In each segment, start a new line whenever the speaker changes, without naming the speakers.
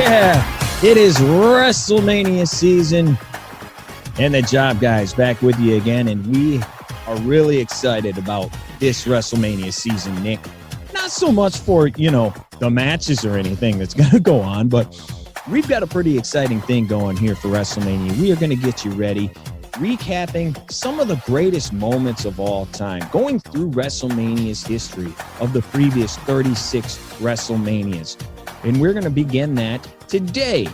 Yeah, it is WrestleMania season, and the Job Guys back with you again, and we are really excited about this WrestleMania season, Nick. Not so much for, the matches or anything that's going to go on, but we've got a pretty exciting thing going here for WrestleMania. We are going to get you ready, recapping some of the greatest moments of all time, going through WrestleMania's history of the previous 36 WrestleManias. And we're going to begin that today,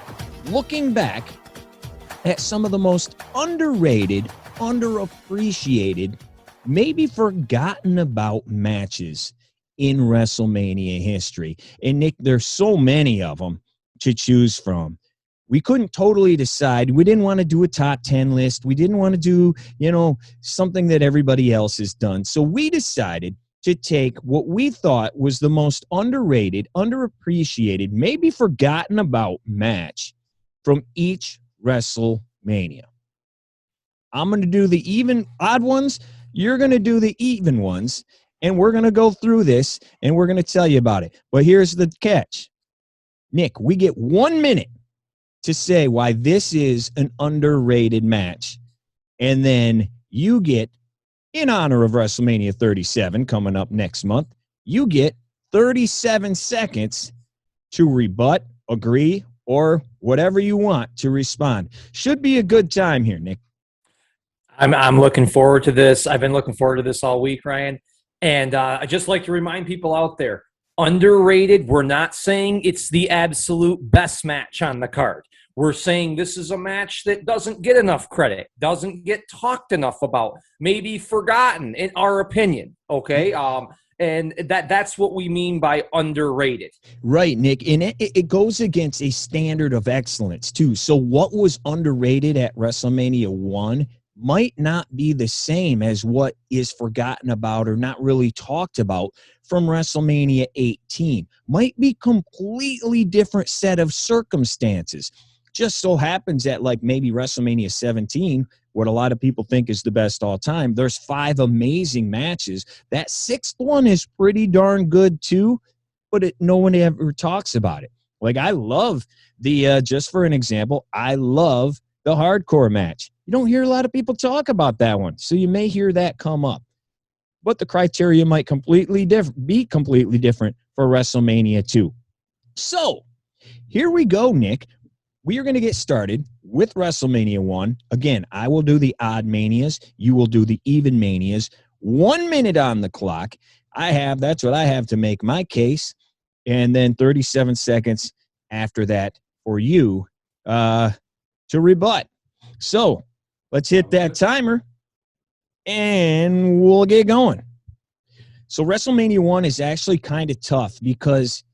looking back at some of the most underrated, underappreciated, maybe forgotten about matches in WrestleMania history. And Nick, there's so many of them to choose from. We couldn't totally decide. We didn't want to do a top 10 list. We didn't want to do, something that everybody else has done. So we decided to take what we thought was the most underrated, underappreciated, maybe forgotten about match from each WrestleMania. I'm going to do the even odd ones. You're going to do the even ones. And we're going to go through this, and we're going to tell you about it. But here's the catch. Nick, we get 1 minute to say why this is an underrated match. And then you get, in honor of WrestleMania 37 coming up next month, you get 37 seconds to rebut, agree, or whatever you want to respond. Should be a good time here, Nick.
I'm looking forward to this. I've been looking forward to this all week, Ryan. And I just like to remind people out there, underrated, we're not saying it's the absolute best match on the card. We're saying this is a match that doesn't get enough credit, doesn't get talked enough about, maybe forgotten in our opinion, okay? And that's what we mean by underrated.
Right, Nick, and it goes against a standard of excellence, too. So what was underrated at WrestleMania 1 might not be the same as what is forgotten about or not really talked about from WrestleMania 18. Might be completely different set of circumstances. Just so happens that maybe WrestleMania 17, what a lot of people think is the best all time, there's 5 amazing matches. That 6th one is pretty darn good too, but no one ever talks about it. I love just for an example, I love the hardcore match. You don't hear a lot of people talk about that one, so you may hear that come up. But the criteria might be completely different for WrestleMania 2. So here we go, Nick. We are going to get started with WrestleMania 1. Again, I will do the odd manias. You will do the even manias. 1 minute on the clock. That's what I have to make my case. And then 37 seconds after that for you to rebut. So let's hit that timer and we'll get going. So WrestleMania 1 is actually kind of tough because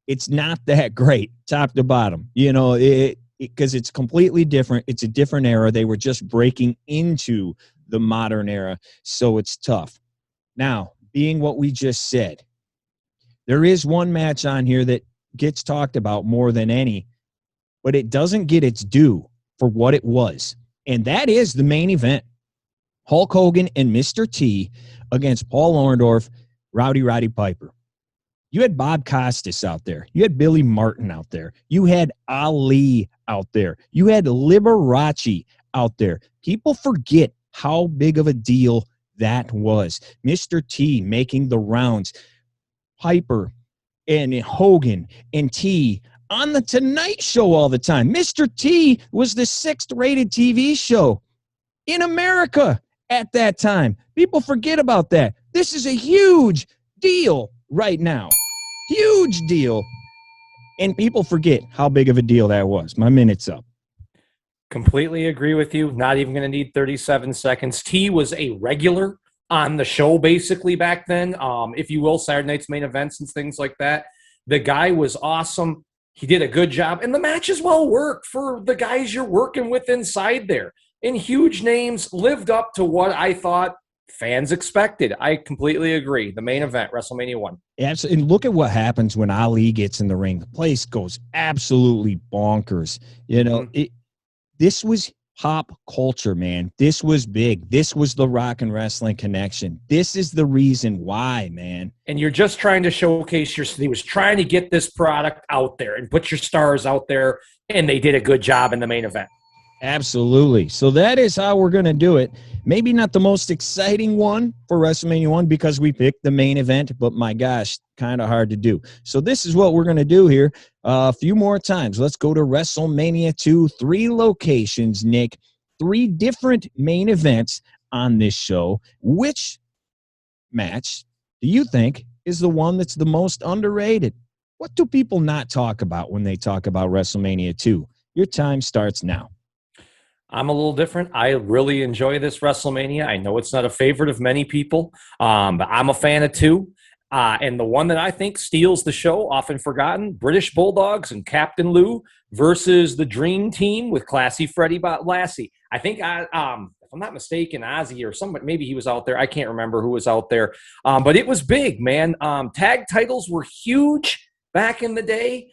it's not that great, top to bottom, because it's completely different. It's a different era. They were just breaking into the modern era, so it's tough. Now, being what we just said, there is one match on here that gets talked about more than any, but it doesn't get its due for what it was, and that is the main event. Hulk Hogan and Mr. T against Paul Orndorff, Roddy Piper. You had Bob Costas out there. You had Billy Martin out there. You had Ali out there. You had Liberace out there. People forget how big of a deal that was. Mr. T making the rounds. Piper and Hogan and T on the Tonight Show all the time. Mr. T was the 6th rated TV show in America at that time. People forget about that. This is a huge deal right now. Huge deal. And people forget how big of a deal that was. My minute's up.
Completely agree with you. Not even going to need 37 seconds. T was a regular on the show basically back then, if you will, Saturday night's main events and things like that. The guy was awesome. He did a good job. And the match is well worked for the guys you're working with inside there. And huge names lived up to what I thought fans expected. I completely agree. The main event, WrestleMania 1.
Absolutely. And look at what happens when Ali gets in the ring. The place goes absolutely bonkers. This was pop culture, man. This was big. This was the Rock and Wrestling Connection. This is the reason why, man.
And you're just trying to showcase he was trying to get this product out there and put your stars out there, and they did a good job in the main event.
Absolutely. So that is how we're going to do it. Maybe not the most exciting one for WrestleMania 1 because we picked the main event, but my gosh, kind of hard to do. So this is what we're going to do here a few more times. Let's go to WrestleMania 2, 3 locations, Nick, 3 different main events on this show. Which match do you think is the one that's the most underrated? What do people not talk about when they talk about WrestleMania 2? Your time starts now.
I'm a little different. I really enjoy this WrestleMania. I know it's not a favorite of many people, but I'm a fan of 2. And the one that I think steals the show, often forgotten, British Bulldogs and Captain Lou versus the Dream Team with Classy Freddie Lassie. I think, if I'm not mistaken, Ozzy or somebody, maybe he was out there. I can't remember who was out there. But it was big, man. Tag titles were huge back in the day.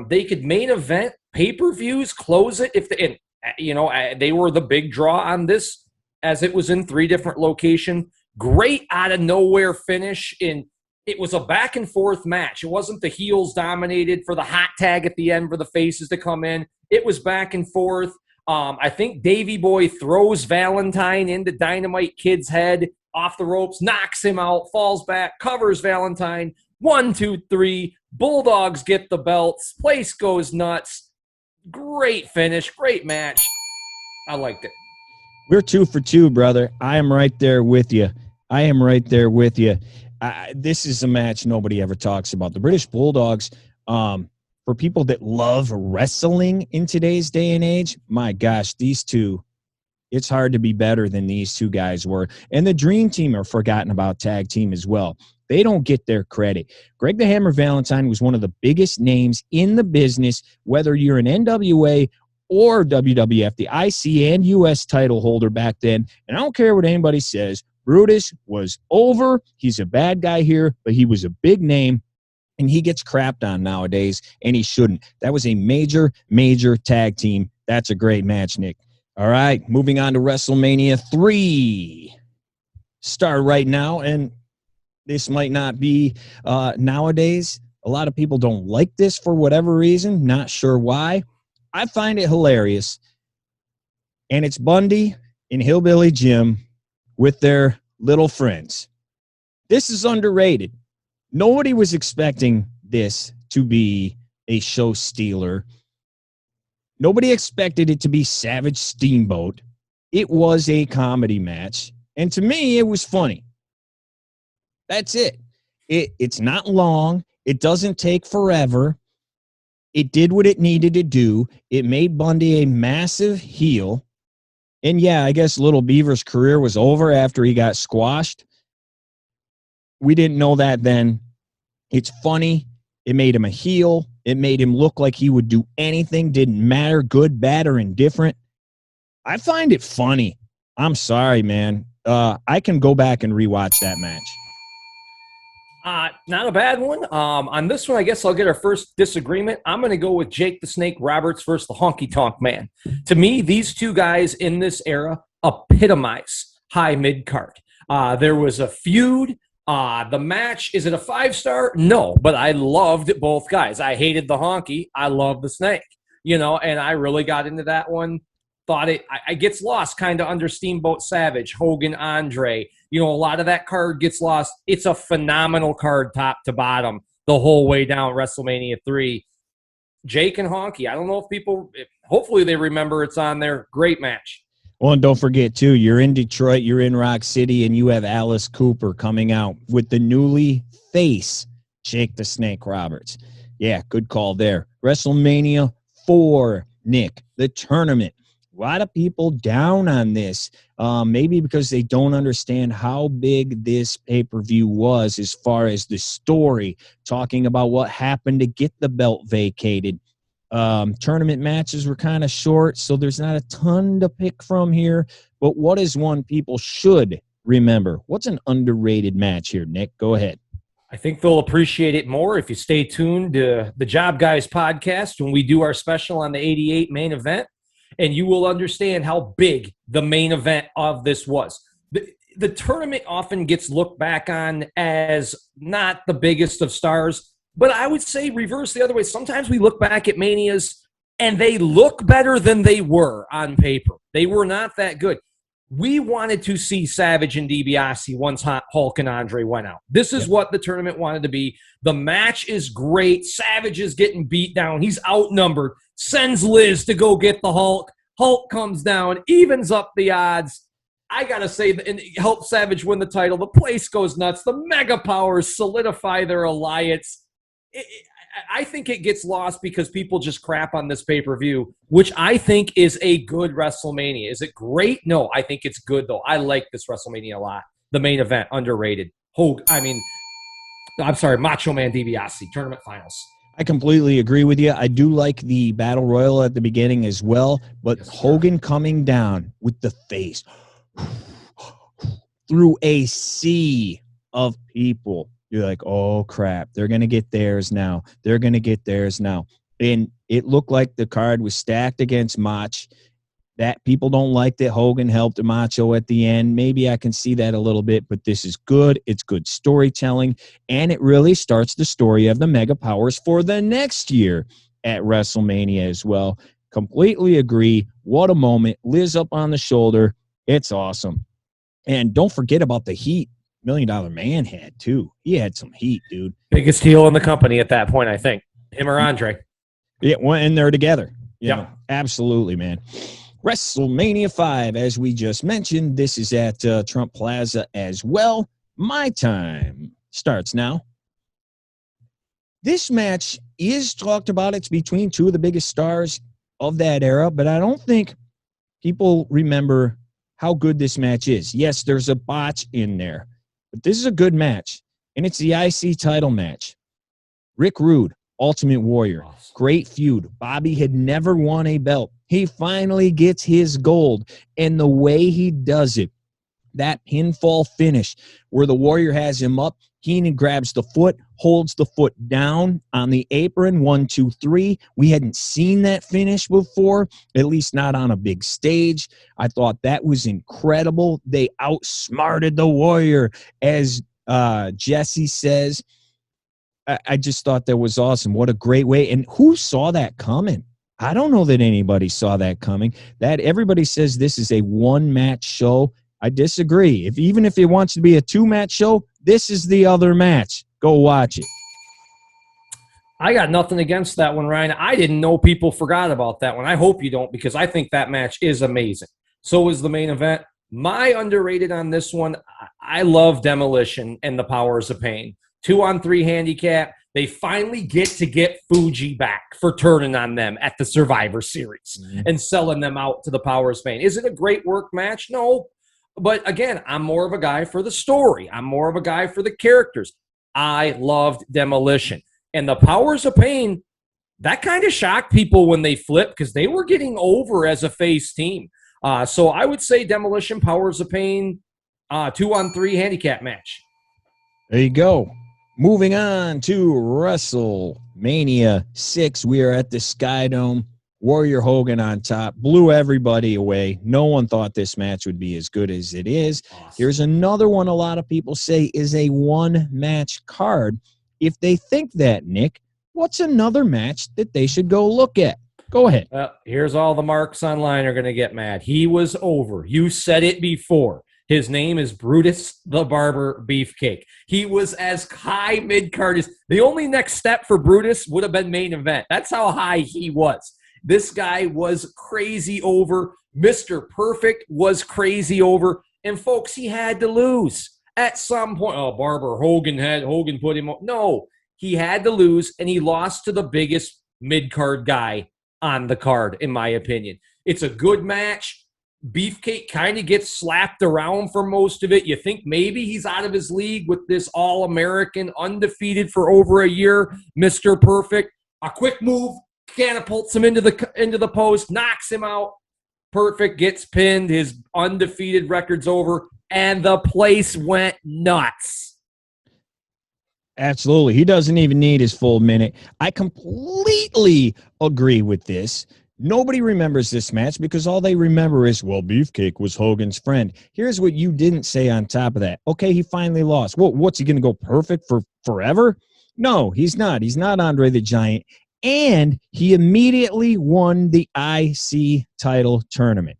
They could main event pay-per-views, close it if they were the big draw on this, as it was in 3 different locations. Great out of nowhere finish. It was a back and forth match. It wasn't the heels dominated for the hot tag at the end for the faces to come in. It was back and forth. I think Davey Boy throws Valentine into Dynamite Kid's head off the ropes, knocks him out, falls back, covers Valentine. 1, 2, 3. Bulldogs get the belts. Place goes nuts. Great finish, great match. I liked it.
We're 2 for 2, brother. I am right there with you. This is a match nobody ever talks about. The British Bulldogs, for people that love wrestling in today's day and age, my gosh, these 2, it's hard to be better than these 2 guys were. And the Dream Team are forgotten about tag team as well. They don't get their credit. Greg the Hammer Valentine was one of the biggest names in the business, whether you're an NWA or WWF, the IC and US title holder back then. And I don't care what anybody says. Brutus was over. He's a bad guy here, but he was a big name, and he gets crapped on nowadays, and he shouldn't. That was a major, major tag team. That's a great match, Nick. All right, moving on to WrestleMania 3. Start right now, and this might not be nowadays. A lot of people don't like this for whatever reason. Not sure why. I find it hilarious. And it's Bundy and Hillbilly Jim with their little friends. This is underrated. Nobody was expecting this to be a show stealer. Nobody expected it to be Savage Steamboat. It was a comedy match. And to me, it was funny. That's it. It's not long. It doesn't take forever. It did what it needed to do. It made Bundy a massive heel. And yeah, I guess Little Beaver's career was over after he got squashed. We didn't know that then. It's funny. It made him a heel. It made him look like he would do anything. Didn't matter, good, bad, or indifferent. I find it funny. I'm sorry, man. I can go back and rewatch that match.
Not a bad one. On this one, I guess I'll get our first disagreement. I'm going to go with Jake the Snake Roberts versus the Honky Tonk Man. To me, these 2 guys in this era epitomize high mid-card. There was a feud. The match, is it a 5-star? No, but I loved both guys. I hated the Honky. I loved the Snake. And I really got into that one. Thought I gets lost kind of under Steamboat Savage, Hogan, Andre. A lot of that card gets lost. It's a phenomenal card top to bottom the whole way down WrestleMania 3. Jake and Honky, I don't know if hopefully they remember it's on there. Great match.
Well, and don't forget, too, you're in Detroit, you're in Rock City, and you have Alice Cooper coming out with the newly face Jake the Snake Roberts. Yeah, good call there. WrestleMania 4, Nick, the tournament. A lot of people down on this, maybe because they don't understand how big this pay-per-view was as far as the story, talking about what happened to get the belt vacated. Tournament matches were kind of short, so there's not a ton to pick from here. But what is one people should remember? What's an underrated match here, Nick? Go ahead.
I think they'll appreciate it more if you stay tuned to the Job Guys podcast when we do our special on the 88 main event. and you will understand how big the main event of this was. The tournament often gets looked back on as not the biggest of stars, but I would say reverse the other way. Sometimes we look back at Manias and they look better than they were on paper. They were not that good. We wanted to see Savage and Dibiase once Hulk and Andre went out. This is what the tournament wanted to be. The match is great. Savage is getting beat down. He's outnumbered. Sends Liz to go get the Hulk. Hulk comes down, evens up the odds. I got to say, and help Savage win the title. The place goes nuts. The Mega Powers solidify their alliance. I think it gets lost because people just crap on this pay-per-view, which I think is a good WrestleMania. Is it great? No, I think it's good, though. I like this WrestleMania a lot. The main event, underrated. Macho Man DiBiase, tournament finals.
I completely agree with you. I do like the Battle Royal at the beginning as well, but yes, Hogan coming down with the face through a sea of people. You're like, oh, crap. They're going to get theirs now. They're going to get theirs now. And it looked like the card was stacked against Mach. That people don't like that Hogan helped Macho at the end. Maybe I can see that a little bit, but this is good. It's good storytelling, and it really starts the story of the Mega Powers for the next year at WrestleMania as well. Completely agree. What a moment. Liz up on the shoulder. It's awesome. And don't forget about the heat $1 Million Man had, too. He had some heat, dude.
Biggest heel in the company at that point, I think. Him or Andre.
Yeah, and they're together. Yeah, absolutely, man. WrestleMania 5, as we just mentioned, this is at Trump Plaza as well. My time starts now. This match is talked about. It's between two of the biggest stars of that era, but I don't think people remember how good this match is. Yes, there's a botch in there, but this is a good match, and it's the IC title match. Rick Rude, Ultimate Warrior, great feud. Bobby had never won a belt. He finally gets his gold, and the way he does it, that pinfall finish where the Warrior has him up, Heenan grabs the foot, holds the foot down on the apron, 1, 2, 3. We hadn't seen that finish before, at least not on a big stage. I thought that was incredible. They outsmarted the Warrior, as Jesse says. I just thought that was awesome. What a great way. And who saw that coming? I don't know that anybody saw that coming. That everybody says this is a one-match show. I disagree. Even if it wants to be a two-match show, this is the other match. Go watch it.
I got nothing against that one, Ryan. I didn't know people forgot about that one. I hope you don't, because I think that match is amazing. So is the main event. My underrated on this one, I love Demolition and the Powers of Pain. 2-on-3 handicap. They finally get Fuji back for turning on them at the Survivor Series and selling them out to the Powers of Pain. Is it a great work match? No. But again, I'm more of a guy for the story. I'm more of a guy for the characters. I loved Demolition. And the Powers of Pain, that kind of shocked people when they flipped because they were getting over as a face team. So I would say Demolition, Powers of Pain, 2-on-3 handicap match.
There you go. Moving on to WrestleMania 6. We are at the Sky Dome. Warrior Hogan on top. Blew everybody away. No one thought this match would be as good as it is. Awesome. Here's another one a lot of people say is a one-match card. If they think that, Nick, what's another match that they should go look at? Go ahead.
Here's all the marks online are going to get mad. He was over. You said it before. His name is Brutus the Barber Beefcake. He was as high mid-card as the only next step for Brutus would have been main event. That's how high he was. This guy was crazy over. Mr. Perfect was crazy over. And folks, he had to lose at some point. Oh, Hogan put him up. No, he had to lose, and he lost to the biggest mid-card guy on the card, in my opinion. It's a good match. Beefcake kind of gets slapped around for most of it. You think maybe he's out of his league with this All-American, undefeated for over a year, Mr. Perfect. A quick move, catapults him into the post, knocks him out. Perfect gets pinned. His undefeated record's over, and the place went nuts.
Absolutely. He doesn't even need his full minute. I completely agree with this. Nobody remembers this match because all they remember is, well, Beefcake was Hogan's friend. Here's what you didn't say on top of that. Okay, he finally lost. Well, what's he going to go perfect for forever? No, he's not. He's not Andre the Giant. And he immediately won the IC title tournament.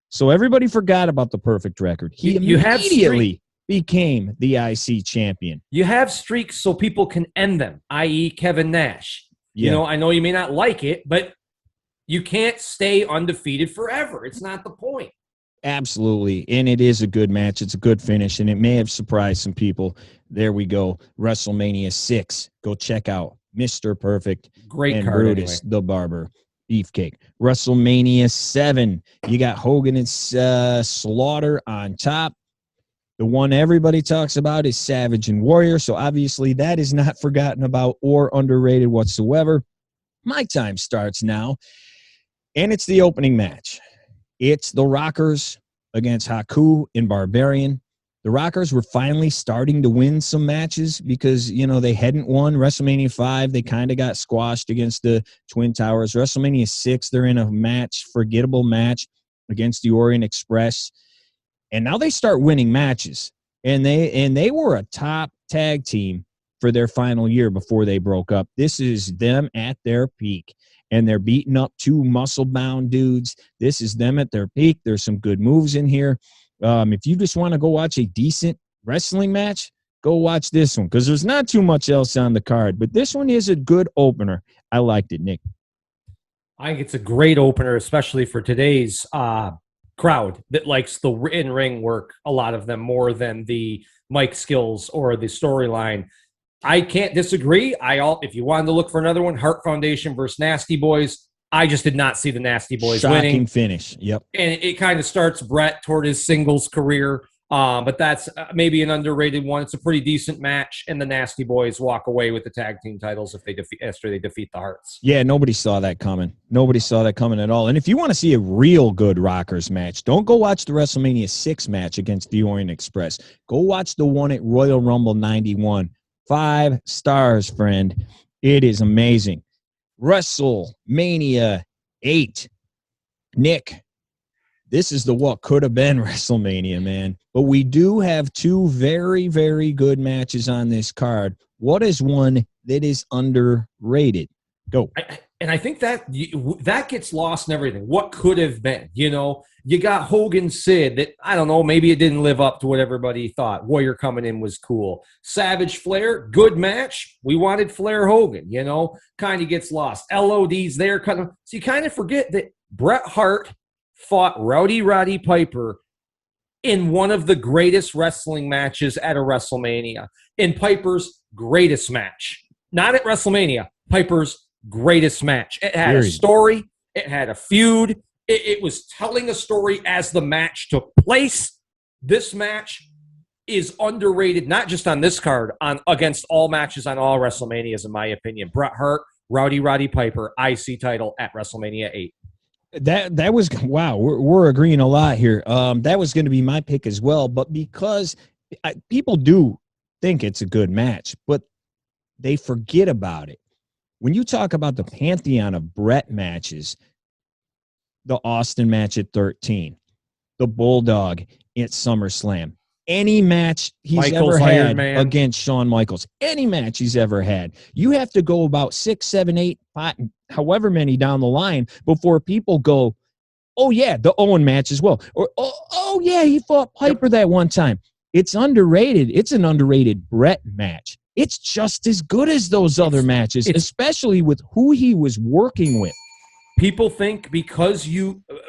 So everybody forgot about the perfect record. He immediately became the IC champion.
You have streaks so people can end them, i.e. Kevin Nash.
Yeah.
You know, I know you may not like it, but you can't stay undefeated forever. It's not the point.
Absolutely. And it is a good match. It's a good finish, and it may have surprised some people. There we go. WrestleMania 6. Go check out Mr. Perfect.
Great
and
card,
Brutus,
anyway.
the Barber. Beefcake. WrestleMania 7. You got Hogan and Slaughter on top. The one everybody talks about is Savage and Warrior, so obviously that is not forgotten about or underrated whatsoever. My time starts now, and it's the opening match. It's the Rockers against Haku and Barbarian. The Rockers were finally starting to win some matches because, you know, they hadn't won WrestleMania 5. They kind of got squashed against the Twin Towers. WrestleMania 6, they're in a match, forgettable match against the Orient Express. And now they start winning matches. And they were a top tag team for their final year before they broke up. This is them at their peak. And they're beating up two muscle-bound dudes. This is them at their peak. There's some good moves in here. If you just want to go watch a decent wrestling match, go watch this one because there's not too much else on the card. But this one is a good opener. I liked it, Nick.
I think it's a great opener, especially for today's crowd that likes the in-ring work, a lot of them, more than the mic skills or the storyline. I can't disagree. If you wanted to look for another one, Hart Foundation versus Nasty Boys, I just did not see the Nasty Boys winning.
Shocking finish. Yep.
And it kind of starts Bret toward his singles career. But that's maybe an underrated one. It's a pretty decent match, and the Nasty Boys walk away with the tag team titles after they defeat the Harts.
Yeah, nobody saw that coming. Nobody saw that coming at all. And if you want to see a real good Rockers match, don't go watch the WrestleMania 6 match against the Orient Express. Go watch the one at Royal Rumble 91. 5 stars, friend. It is amazing. WrestleMania 8. Nick, this is the what could have been WrestleMania, man. But we do have 2 very, very good matches on this card. What is one that is underrated? Go.
I think that gets lost in everything. What could have been? You know, you got Hogan Sid that, I don't know, maybe it didn't live up to what everybody thought. Warrior coming in was cool. Savage Flair, good match. We wanted Flair Hogan, you know, kind of gets lost. LOD's there. So you kind of forget that Bret Hart fought Rowdy Roddy Piper in one of the greatest wrestling matches at a WrestleMania. In Piper's greatest match. Not at WrestleMania. Piper's greatest match. It had a story. It had a feud. It was telling a story as the match took place. This match is underrated, not just on this card, against all matches on all WrestleManias, in my opinion. Bret Hart, Rowdy Roddy Piper, IC title at WrestleMania 8.
That was, wow, we're agreeing a lot here. That was going to be my pick as well, but because people do think it's a good match, but they forget about it. When you talk about the pantheon of Bret matches, the Austin match at 13, the Bulldog at SummerSlam, any match he's ever had against Shawn Michaels, any match he's ever had, you have to go about 6, 7, 8, 5, however many down the line before people go, oh, yeah, the Owen match as well. Or, oh yeah, he fought Piper that one time. It's underrated. It's an underrated Bret match. It's just as good as those other matches, especially with who he was working with.
People think because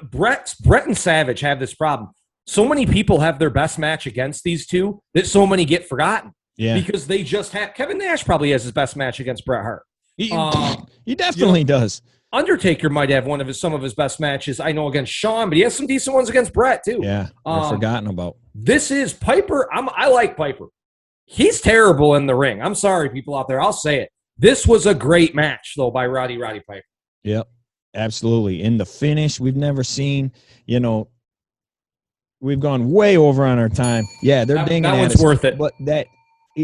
Bret and Savage have this problem. So many people have their best match against these two that so many get forgotten.
Yeah.
Because they just have. Kevin Nash probably has his best match against Bret Hart.
He definitely does.
Undertaker might have some of his best matches, I know, against Shawn, but he has some decent ones against Bret, too.
Yeah, they're forgotten about.
This is Piper. I like Piper. He's terrible in the ring. I'm sorry, people out there. I'll say it. This was a great match, though, by Rowdy Roddy Piper.
Yep, absolutely. In the finish, we've never seen, you know, we've gone way over on our time. Yeah, they're dinging at us.
That one's worth it.
But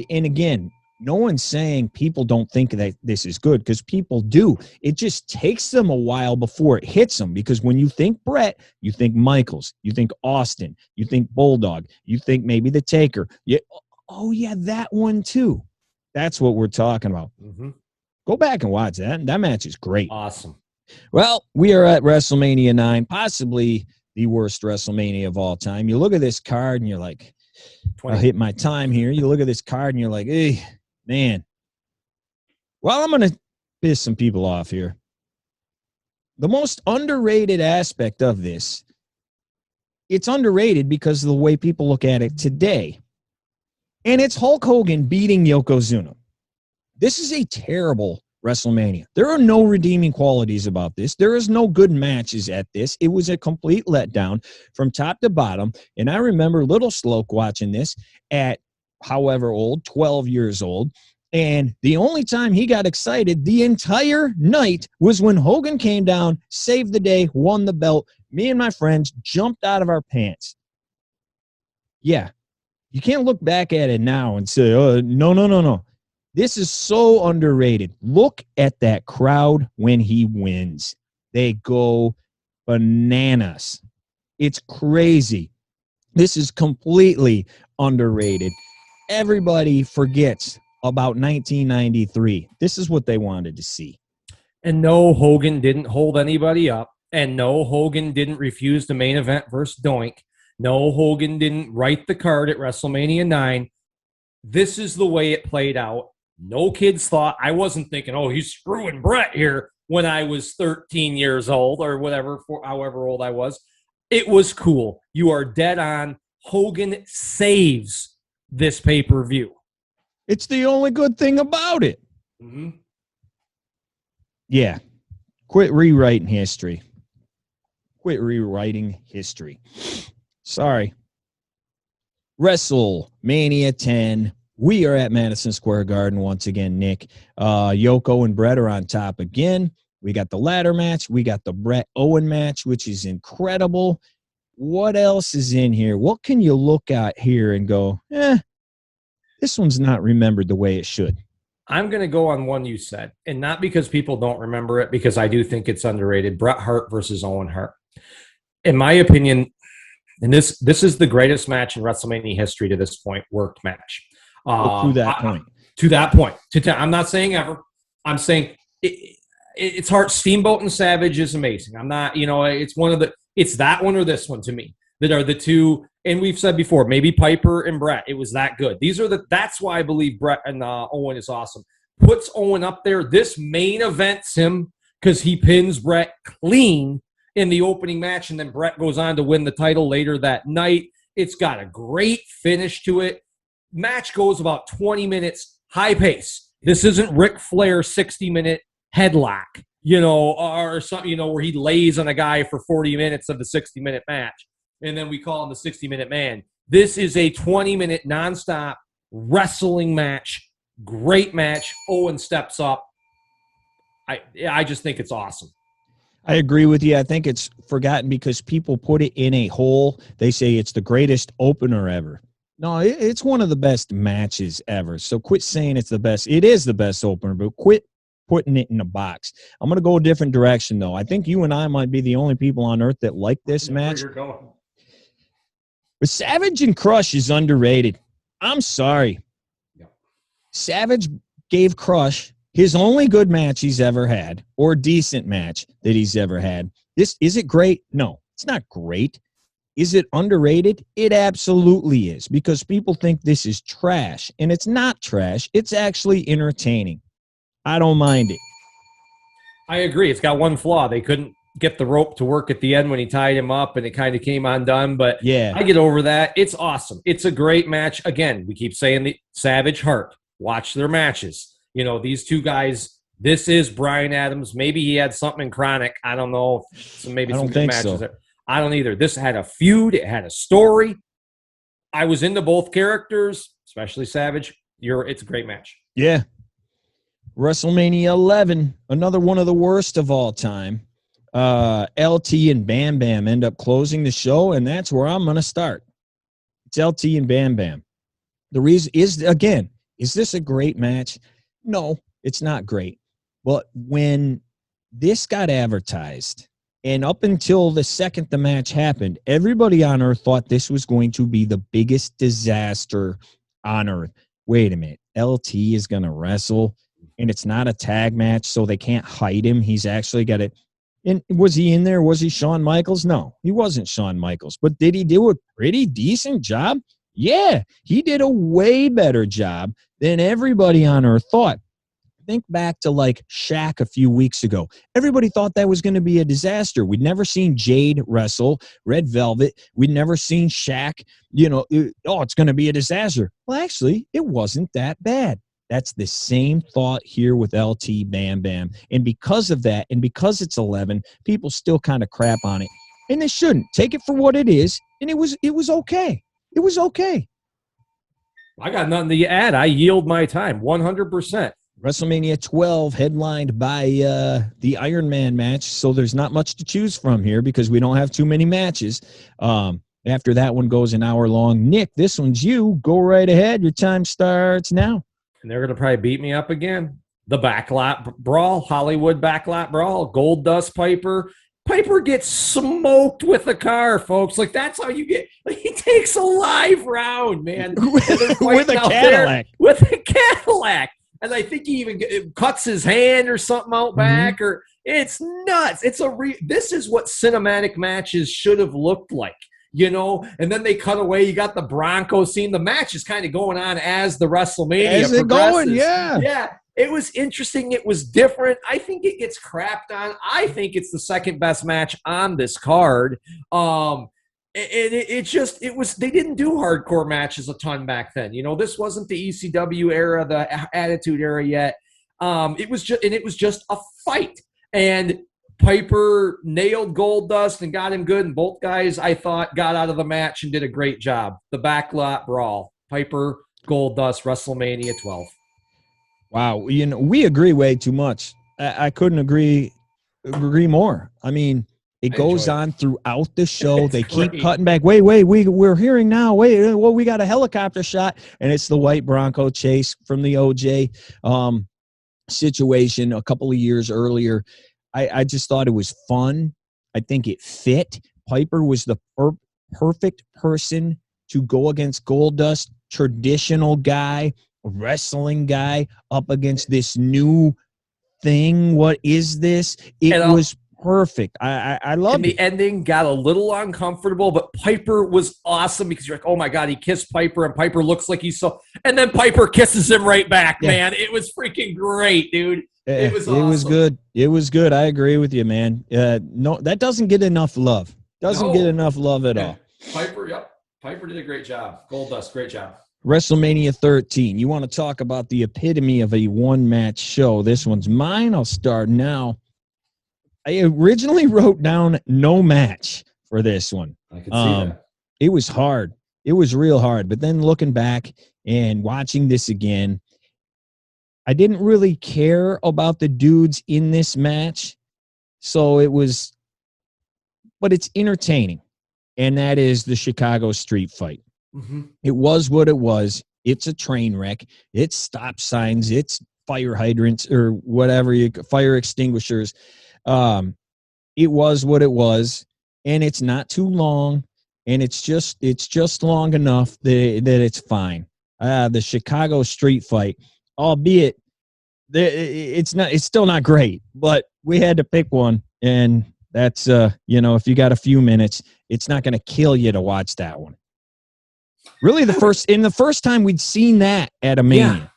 and again, no one's saying people don't think that this is good, because people do. It just takes them a while before it hits them, because when you think Bret, you think Michaels, you think Austin, you think Bulldog, you think maybe the Taker. Oh, yeah, that one too. That's what we're talking about.
Mm-hmm.
Go back and watch that. That match is great.
Awesome.
Well, we are at WrestleMania 9, possibly the worst WrestleMania of all time. You look at this card and you're like, I'll hit my time here. You look at this card and you're like, hey, man. Well, I'm going to piss some people off here. The most underrated aspect of this, it's underrated because of the way people look at it today. And it's Hulk Hogan beating Yokozuna. This is a terrible WrestleMania. There are no redeeming qualities about this. There is no good matches at this. It was a complete letdown from top to bottom. And I remember Little Sloke watching this at however old, 12 years old. And the only time he got excited the entire night was when Hogan came down, saved the day, won the belt. Me and my friends jumped out of our pants. Yeah. You can't look back at it now and say, oh, no. This is so underrated. Look at that crowd when he wins. They go bananas. It's crazy. This is completely underrated. Everybody forgets about 1993. This is what they wanted to see.
And no, Hogan didn't hold anybody up. And no, Hogan didn't refuse the main event versus Doink. No, Hogan didn't write the card at WrestleMania 9. This is the way it played out. No kids thought, I wasn't thinking, oh, he's screwing Bret here when I was 13 years old or whatever, however old I was. It was cool. You are dead on. Hogan saves this pay-per-view.
It's the only good thing about it.
Mm-hmm.
Yeah. Quit rewriting history. Quit rewriting history. Sorry. WrestleMania 10. We are at Madison Square Garden once again, Nick. Yoko and Bret are on top again. We got the ladder match. We got the Bret-Owen match, which is incredible. What else is in here? What can you look at here and go, this one's not remembered the way it should?
I'm going to go on one you said, and not because people don't remember it, because I do think it's underrated. Bret Hart versus Owen Hart. In my opinion, and this is the greatest match in WrestleMania history to this point, worked match.
To that point.
To that point. I'm not saying ever. I'm saying it's Hart. Steamboat and Savage is amazing. I'm not, it's that one or this one to me that are the two. And we've said before, maybe Piper and Bret. It was that good. That's why I believe Bret and Owen is awesome. Puts Owen up there. This main events him because he pins Bret clean in the opening match, and then Bret goes on to win the title later that night. It's got a great finish to it. Match goes about 20 minutes, high pace. This isn't Ric Flair 60-minute headlock, or something, where he lays on a guy for 40 minutes of the 60-minute match, and then we call him the 60-minute man. This is a 20-minute nonstop wrestling match. Great match. Owen steps up. I just think it's awesome.
I agree with you. I think it's forgotten because people put it in a hole. They say it's the greatest opener ever. No, it's one of the best matches ever. So quit saying it's the best. It is the best opener, but quit putting it in a box. I'm going to go a different direction, though. I think you and I might be the only people on earth that like this match.
Where you're going.
But Savage and Crush is underrated. I'm sorry.
Yeah.
Savage gave Crush his only good match he's ever had, or decent match that he's ever had. Is it great? No, it's not great. Is it underrated? It absolutely is, because people think this is trash, and it's not trash. It's actually entertaining. I don't mind it.
I agree. It's got one flaw. They couldn't get the rope to work at the end when he tied him up, and it kind of came undone. But
yeah,
I get over that. It's awesome. It's a great match. Again, we keep saying the Savage Hart. Watch their matches. These two guys, this is Bryan Adams. Maybe he had something in Chronic. I don't know. Maybe some good matches there. I don't either. This had a feud. It had a story. I was into both characters, especially Savage. It's a great match.
Yeah. WrestleMania 11, another one of the worst of all time. LT and Bam Bam end up closing the show, and that's where I'm going to start. It's LT and Bam Bam. The reason is, again, Is this a great match? No, it's not great. But when this got advertised, and up until the second the match happened, everybody on Earth thought this was going to be the biggest disaster on Earth. Wait a minute. LT is going to wrestle, and it's not a tag match, so they can't hide him. He's actually got it. And was he in there? Was he Shawn Michaels? No, he wasn't Shawn Michaels. But did he do a pretty decent job? Yeah, he did a way better job than everybody on Earth thought. Think back to like Shaq a few weeks ago. Everybody thought that was going to be a disaster. We'd never seen Jade wrestle, Red Velvet. We'd never seen Shaq, it's going to be a disaster. Well, actually, it wasn't that bad. That's the same thought here with LT Bam Bam. And because of that, and because it's 11, people still kind of crap on it. And they shouldn't. Take it for what it is. And it was okay. It was okay.
I got nothing to add. I yield my time 100%.
WrestleMania 12 headlined by the Iron Man match, so there's not much to choose from here because we don't have too many matches. After that one goes an hour long. Nick, this one's you. Go right ahead. Your time starts now.
And they're going to probably beat me up again. The backlot brawl, Hollywood backlot brawl, Goldust Piper. Piper gets smoked with a car, folks. Like, that's how you get. Like, he takes a live round, man.
with a Cadillac.
With a Cadillac. And I think he even cuts his hand or something out back. Or it's nuts. This is what cinematic matches should have looked like. And then they cut away. You got the Bronco scene. The match is kind of going on as the WrestleMania progresses.
Yeah.
Yeah. It was interesting. It was different. I think it gets crapped on. I think it's the second best match on this card. They didn't do hardcore matches a ton back then. This wasn't the ECW era, the Attitude Era yet. It was just a fight. And Piper nailed Goldust and got him good. And both guys, I thought, got out of the match and did a great job. The backlot brawl. Piper, Goldust, WrestleMania 12.
Wow, we agree way too much. I couldn't agree more. I mean, it goes on throughout the show. They keep cutting back. Wait, we're hearing now. We got a helicopter shot, and it's the white Bronco chase from the OJ situation a couple of years earlier. I just thought it was fun. I think it fit. Piper was the perfect person to go against Goldust, traditional guy, wrestling guy, up against this new thing. What is this? It was perfect. I love it.
The ending got a little uncomfortable, but Piper was awesome because you're like, oh my God, he kissed Piper, and Piper looks like he's so, and then Piper kisses him right back, man. It was freaking great, dude. It was awesome.
It was good. It was good. I agree with you, man. No, that doesn't get enough love. Doesn't get enough love at all.
Piper did a great job. Goldust, great job.
WrestleMania 13. You want to talk about the epitome of a one-match show. This one's mine. I'll start now. I originally wrote down no match for this one.
I could see that.
It was hard. It was real hard. But then looking back and watching this again, I didn't really care about the dudes in this match. So but it's entertaining. And that is the Chicago street fight. Mm-hmm. It was what it was. It's a train wreck. It's stop signs. It's fire hydrants or whatever, fire extinguishers. It was what it was, and it's not too long, and it's just long enough that it's fine. The Chicago street fight, albeit it's still not great, but we had to pick one, and that's if you got a few minutes, it's not going to kill you to watch that one. Really, the first time we'd seen that at a Mania.
Yeah.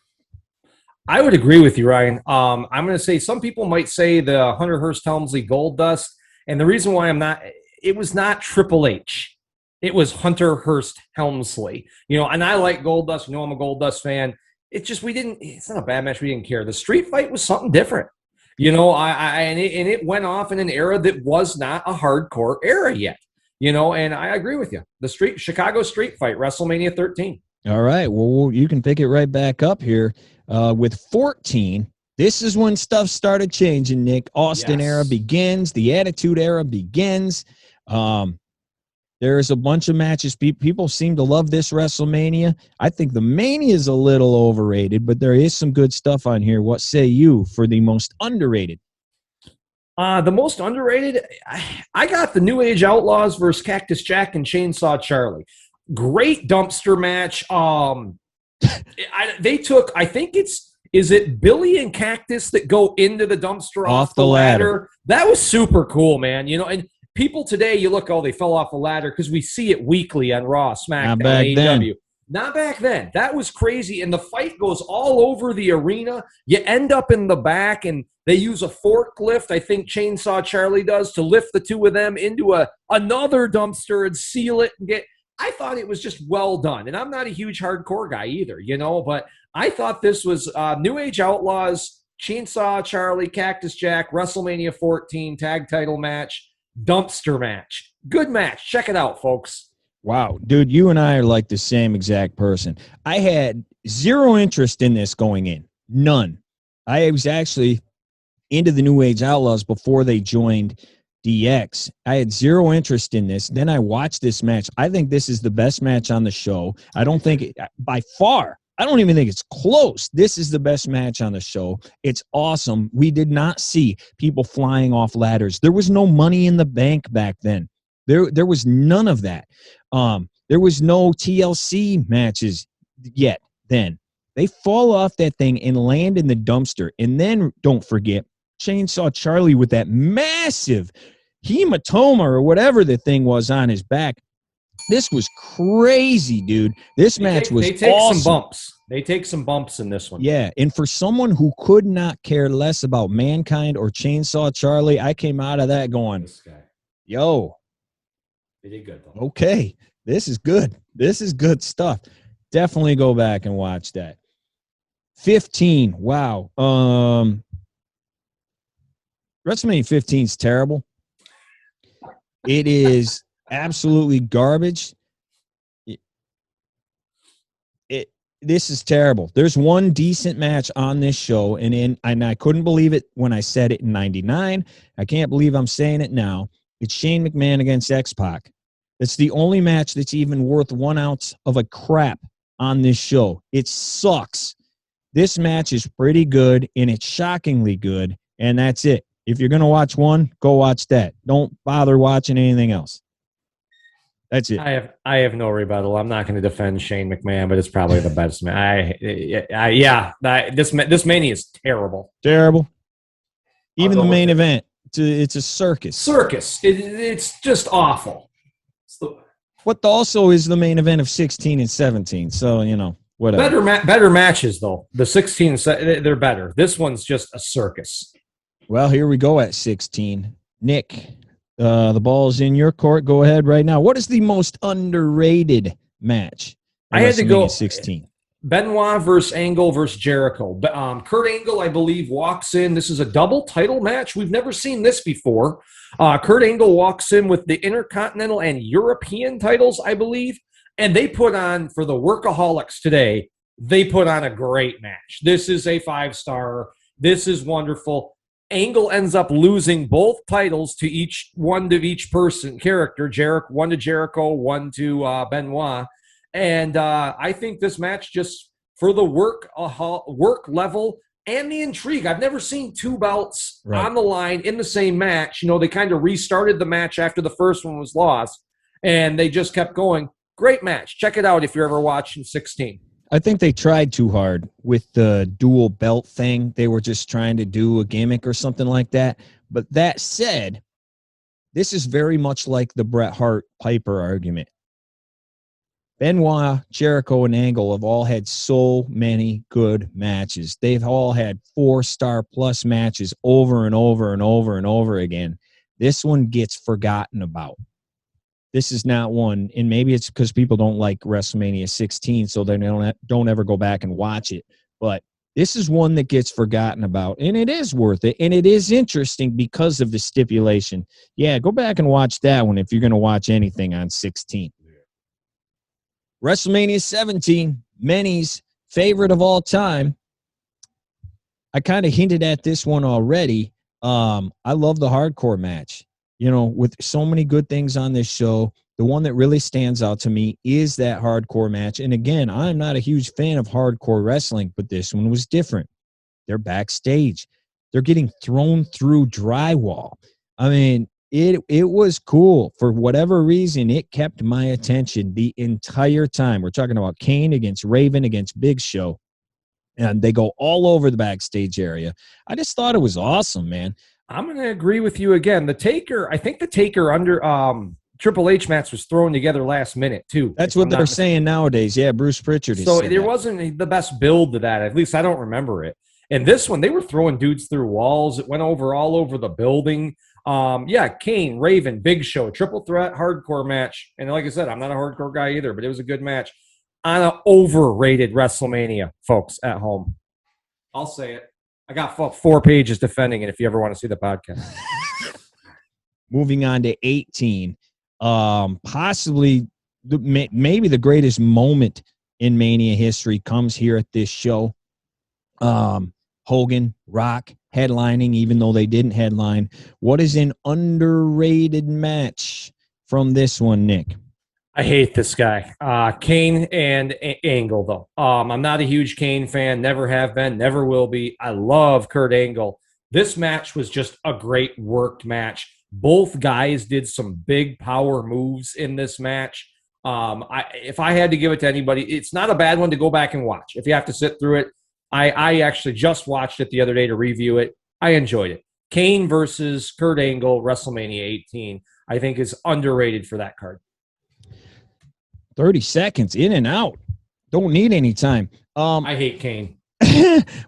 I would agree with you, Ryan. I'm going to say some people might say the Hunter Hearst Helmsley Goldust, and the reason why it was not Triple H. It was Hunter Hearst Helmsley. And I like Goldust. I'm a Goldust fan. It's just it's not a bad match. We didn't care. The street fight was something different. And it went off in an era that was not a hardcore era yet. And I agree with you. The Chicago street fight, WrestleMania 13.
All right. Well, you can pick it right back up here with 14. This is when stuff started changing, Nick. Austin era begins. The Attitude Era begins. There's a bunch of matches. People seem to love this WrestleMania. I think the Mania is a little overrated, but there is some good stuff on here. What say you for the most underrated?
The most underrated, I got the New Age Outlaws versus Cactus Jack and Chainsaw Charlie. Great dumpster match. They took, I think is it Billy and Cactus that go into the dumpster off the ladder? That was super cool, man. You know, and people today, you look, oh, they fell off a ladder because we see it weekly on Raw, SmackDown, AEW. Not back then. That was crazy. And the fight goes all over the arena. You end up in the back, and they use a forklift, I think Chainsaw Charlie does, to lift the two of them into another dumpster and seal it and get. I thought it was just well done. And I'm not a huge hardcore guy either, you know, but I thought this was New Age Outlaws, Chainsaw Charlie, Cactus Jack, WrestleMania 14 tag title match, dumpster match. Good match. Check it out, folks.
Wow, dude, you and I are like the same exact person. I had zero interest in this going in. None. I was actually into the New Age Outlaws before they joined DX. I had zero interest in this. Then I watched this match. I think this is the best match on the show. I don't think, by far, I don't even think it's close. This is the best match on the show. It's awesome. We did not see people flying off ladders. There was no Money in the Bank back then. There was none of that. There was no TLC matches yet then. They fall off that thing and land in the dumpster. And then, don't forget, Chainsaw Charlie with that massive hematoma or whatever the thing was on his back. This was crazy, dude. This match was awesome. They take some bumps.
They take some bumps in this one.
Yeah, and for someone who could not care less about Mankind or Chainsaw Charlie, I came out of that going,
this guy.
Yo.
They did good, though.
Okay, this is good. This is good stuff. Definitely go back and watch that. 15, wow. WrestleMania 15 is terrible. It is absolutely garbage. This is terrible. There's one decent match on this show, and I couldn't believe it when I said it in 99. I can't believe I'm saying it now. It's Shane McMahon against X-Pac. It's the only match that's even worth 1 ounce of a crap on this show. It sucks. This match is pretty good, and it's shockingly good, and that's it. If you're going to watch one, go watch that. Don't bother watching anything else. That's it.
I have no rebuttal. I'm not going to defend Shane McMahon, but it's probably the best man. This Mania is terrible.
Terrible. Even the main event. It's a circus.
It's just awful.
What also is the main event of 16 and 17. So, you know, whatever.
Better matches, though. The 16, they're better. This one's just a circus.
Well, here we go at 16. Nick, the ball's in your court. Go ahead right now. What is the most underrated match?
I had to go
16.
Benoit versus Angle versus Jericho. Kurt Angle, I believe, walks in. This is a double title match. We've never seen this before. Kurt Angle walks in with the Intercontinental and European titles, I believe. And they put on, for the Workaholics today, they put on a great match. This is a 5-star. This is wonderful. Angle ends up losing both titles to each person character. One to Jericho, one to Benoit. And I think this match, just for the work level and the intrigue, I've never seen two belts on the line in the same match. You know, they kind of restarted the match after the first one was lost, and they just kept going. Great match. Check it out if you're ever watching 16.
I think they tried too hard with the dual belt thing. They were just trying to do a gimmick or something like that. But that said, this is very much like the Bret Hart-Piper argument. Benoit, Jericho, and Angle have all had so many good matches. They've all had 4-star plus matches over and over and over and over again. This one gets forgotten about. This is not one, and maybe it's because people don't like WrestleMania 16, so they don't ever go back and watch it. But this is one that gets forgotten about, and it is worth it, and it is interesting because of the stipulation. Yeah, go back and watch that one if you're going to watch anything on 16. WrestleMania 17, many's favorite of all time. I kind of hinted at this one already. I love the hardcore match. You know, with so many good things on this show, the one that really stands out to me is that hardcore match. And again, I'm not a huge fan of hardcore wrestling, but this one was different. They're backstage. They're getting thrown through drywall. I mean, it was cool. For whatever reason, it kept my attention the entire time. We're talking about Kane against Raven against Big Show, and they go all over the backstage area. I just thought it was awesome, man.
I'm going to agree with you again. The Taker, I think the Taker under Triple H match was thrown together last minute, too.
That's what they're saying nowadays. Yeah, Bruce Pritchard.
So there wasn't the best build to that. At least I don't remember it. And this one, they were throwing dudes through walls. It went all over the building. Yeah, Kane, Raven, Big Show, triple threat, hardcore match. And like I said, I'm not a hardcore guy either, but it was a good match on an overrated WrestleMania, folks, at home. I'll say it. I got 4 pages defending it if you ever want to see the podcast.
Moving on to 18, possibly maybe the greatest moment in Mania history comes here at this show. Hogan, Rock, headlining, even though they didn't headline. What is an underrated match from this one, Nick?
I hate this guy. Kane and Angle, though. I'm not a huge Kane fan, never have been, never will be. I love Kurt Angle. This match was just a great worked match. Both guys did some big power moves in this match. If I had to give it to anybody, it's not a bad one to go back and watch. If you have to sit through it, I actually just watched it the other day to review it. I enjoyed it. Kane versus Kurt Angle, WrestleMania 18, I think is underrated for that card.
30 seconds, in and out. Don't need any time.
I hate Kane.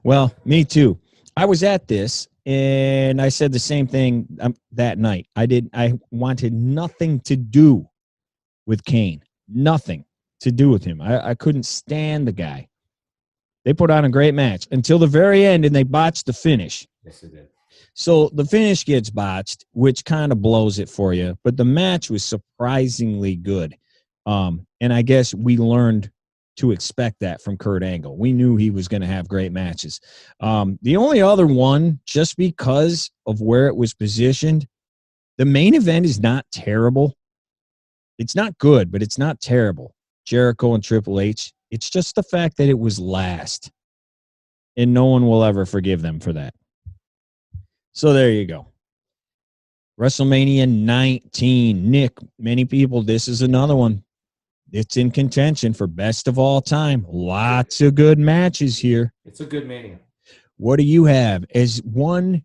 Well, me too. I was at this, and I said the same thing that night. I wanted nothing to do with Kane. Nothing to do with him. I couldn't stand the guy. They put on a great match until the very end, and they botched the finish.
Yes, they did.
So the finish gets botched, which kind of blows it for you. But the match was surprisingly good. And I guess we learned to expect that from Kurt Angle. We knew he was going to have great matches. The only other one, just because of where it was positioned, the main event is not terrible. It's not good, but it's not terrible. Jericho and Triple H. It's just the fact that it was last. And no one will ever forgive them for that. So there you go. WrestleMania 19. Nick, many people, this is another one. It's in contention for best of all time. Lots of good matches here.
It's a good Mania.
What do you have as one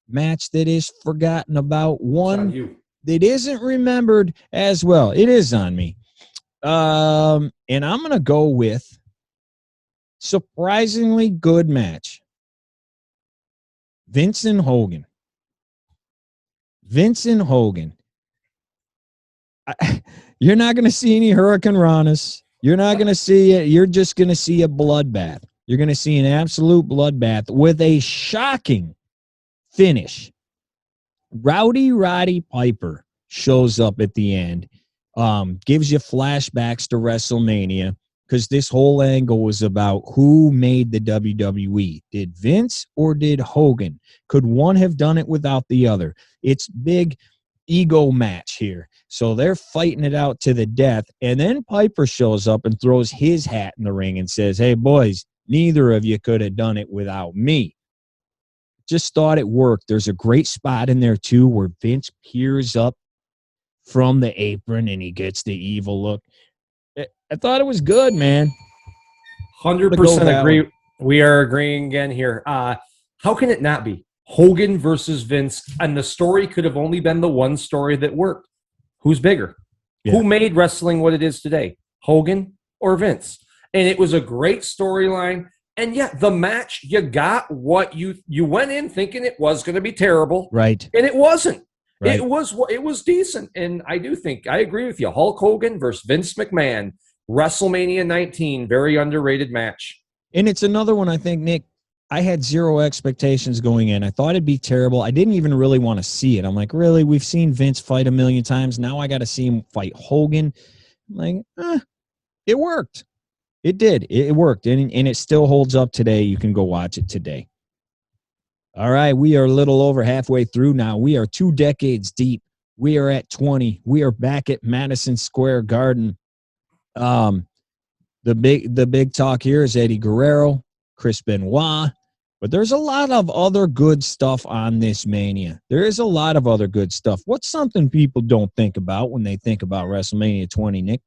match that is forgotten about? One that isn't remembered as well. It is on me. And I'm going to go with surprisingly good match. Vincent Hogan. You're not going to see any Hurricane Ranas. You're not going to see it. You're just going to see a bloodbath. You're going to see an absolute bloodbath with a shocking finish. Roddy Piper shows up at the end, gives you flashbacks to WrestleMania, because this whole angle was about who made the WWE. Did Vince or did Hogan? Could one have done it without the other? It's big ego match here. So they're fighting it out to the death. And then Piper shows up and throws his hat in the ring and says, hey, boys, neither of you could have done it without me. Just thought it worked. There's a great spot in there, too, where Vince peers up from the apron and he gets the evil look. I thought it was good, man.
100% agree. We are agreeing again here. How can it not be? Hogan versus Vince, and the story could have only been the one story that worked. Who's bigger? Yeah. Who made wrestling what it is today? Hogan or Vince? And it was a great storyline. And yeah, the match, you got what you went in thinking it was going to be terrible.
Right.
And it wasn't.
Right.
It was decent. And I agree with you. Hulk Hogan versus Vince McMahon, WrestleMania 19, very underrated match.
And it's another one, I think, Nick, I had zero expectations going in. I thought it'd be terrible. I didn't even really want to see it. I'm like, really? We've seen Vince fight a million times. Now I got to see him fight Hogan. I'm like, it worked. It did. It worked. And it still holds up today. You can go watch it today. All right. We are a little over halfway through now. We are 2 decades deep We are at 20. We are back at Madison Square Garden. The big talk here is Eddie Guerrero, Chris Benoit, but there's a lot of other good stuff on this Mania. There is a lot of other good stuff. What's something people don't think about when they think about WrestleMania 20, Nick?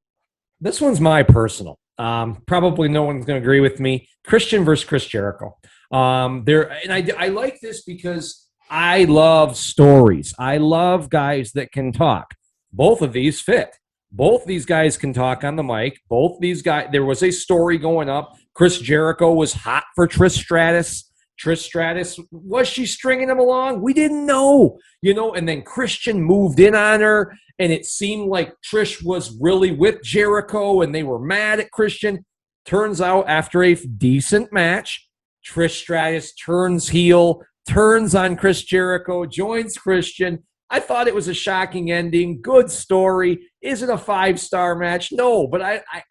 This one's my personal. Probably no one's going to agree with me. Christian versus Chris Jericho. I like this because I love stories. I love guys that can talk. Both of these fit. Both these guys can talk on the mic. Both these guys, there was a story going up. Chris Jericho was hot for Trish Stratus. Trish Stratus, was she stringing him along? We didn't know, and then Christian moved in on her, and it seemed like Trish was really with Jericho, and they were mad at Christian. Turns out, after a decent match, Trish Stratus turns heel, turns on Chris Jericho, joins Christian. I thought it was a shocking ending. Good story. Is it a 5-star match? No, but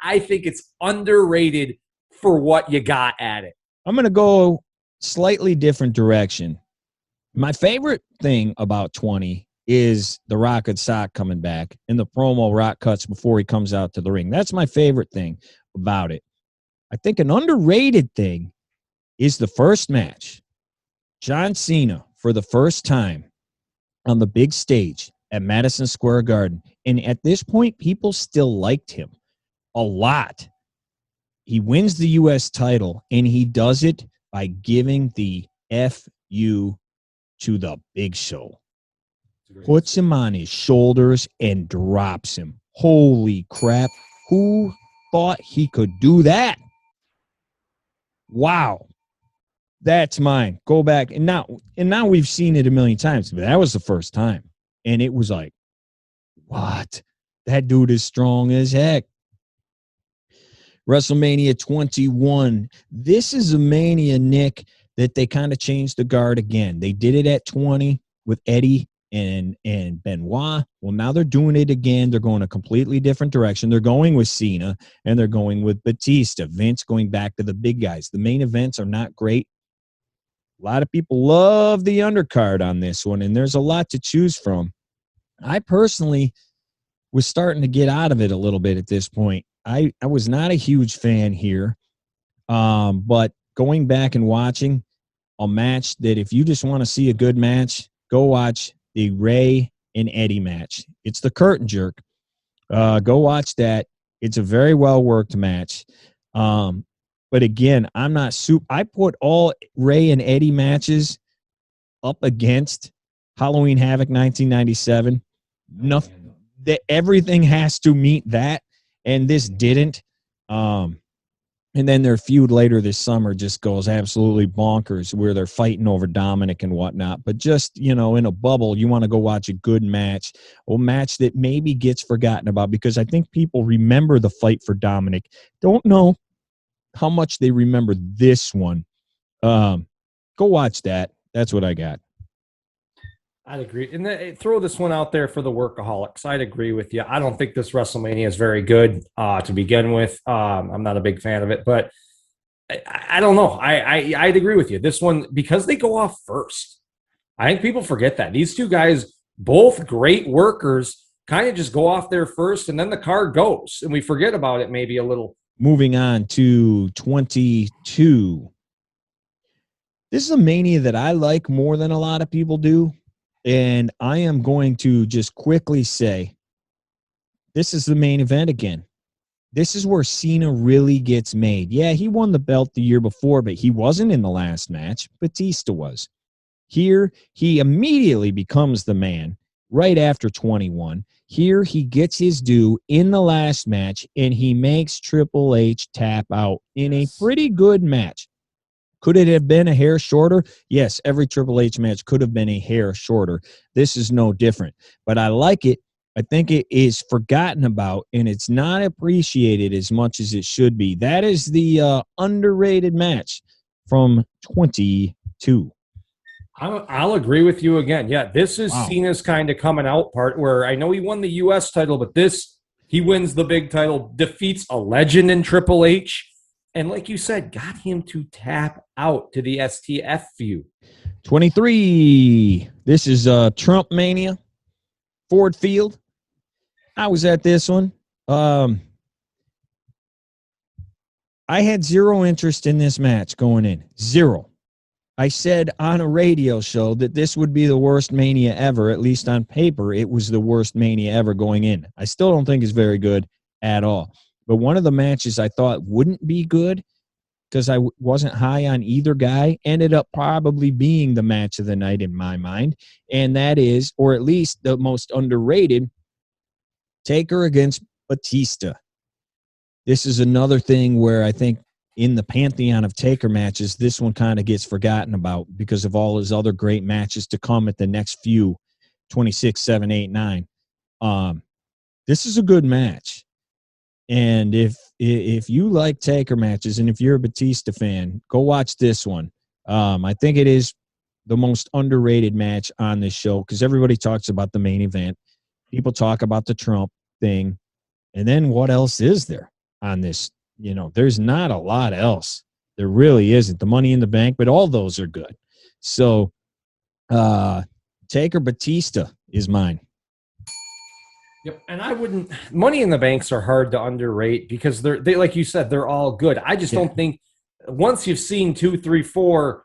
I think it's underrated for what you got at it.
I'm going to go slightly different direction. My favorite thing about 20 is the Rocket Sock coming back and the promo Rock cuts before he comes out to the ring. That's my favorite thing about it. I think an underrated thing is the first match. John Cena, for the first time on the big stage at Madison Square Garden. And at this point, people still liked him a lot. He wins the U.S. title, and he does it by giving the F-U to the Big Show. Puts him on his shoulders and drops him. Holy crap. Who thought he could do that? Wow. That's mine. Go back. And now we've seen it a million times, but that was the first time. And it was like, what? That dude is strong as heck. WrestleMania 21. This is a Mania, Nick, that they kind of changed the guard again. They did it at 20 with Eddie and Benoit. Well, now they're doing it again. They're going a completely different direction. They're going with Cena, and they're going with Batista. Vince going back to the big guys. The main events are not great. A lot of people love the undercard on this one, and there's a lot to choose from. I personally was starting to get out of it a little bit at this point. I was not a huge fan here, but going back and watching a match that if you just want to see a good match, go watch the Ray and Eddie match. It's the curtain jerk. Go watch that. It's a very well-worked match. But again, I'm not I put all Ray and Eddie matches up against Halloween Havoc 1997. Nothing, everything has to meet that. And this didn't. And then their feud later this summer just goes absolutely bonkers where they're fighting over Dominic and whatnot. But just, in a bubble, you want to go watch a good match, a match that maybe gets forgotten about because I think people remember the fight for Dominic. Don't know how much they remember this one. Go watch that. That's what I got.
I'd agree. And throw this one out there for the workaholics. I'd agree with you. I don't think this WrestleMania is very good to begin with. I'm not a big fan of it, but I don't know. I'd agree with you. This one, because they go off first, I think people forget that. These two guys, both great workers, kind of just go off there first, and then the card goes, and we forget about it maybe a little.
Moving on to 22. This is a Mania that I like more than a lot of people do. And I am going to just quickly say, this is the main event again. This is where Cena really gets made. Yeah, he won the belt the year before, but he wasn't in the last match. Batista was. Here, he immediately becomes the man right after 21. Here, he gets his due in the last match, and he makes Triple H tap out in a pretty good match. Could it have been a hair shorter? Yes, every Triple H match could have been a hair shorter. This is no different. But I like it. I think it is forgotten about, and it's not appreciated as much as it should be. That is the underrated match from 22.
I'll agree with you again. Yeah, this is Cena's kind of coming out part where I know he won the U.S. title, but he wins the big title, defeats a legend in Triple H. And like you said, got him to tap out to the STF feud.
23. This is Trump Mania. Ford Field. I was at this one. I had zero interest in this match going in. Zero. I said on a radio show that this would be the worst Mania ever, at least on paper. It was the worst Mania ever going in. I still don't think it's very good at all. But one of the matches I thought wouldn't be good because I wasn't high on either guy ended up probably being the match of the night in my mind. And that is, or at least the most underrated, Taker against Batista. This is another thing where I think in the pantheon of Taker matches, this one kind of gets forgotten about because of all his other great matches to come at the next few, 26, 7, 8, 9. This is a good match. And if you like Taker matches and if you're a Batista fan, go watch this one. I think it is the most underrated match on this show because everybody talks about the main event. People talk about the Trump thing. And then what else is there on this? You know, there's not a lot else. There really isn't. The Money in the Bank, but all those are good. So Taker Batista is mine.
Yep, and I wouldn't. Money in the Banks are hard to underrate because they like you said, they're all good. I just don't think once you've seen 2, 3, 4,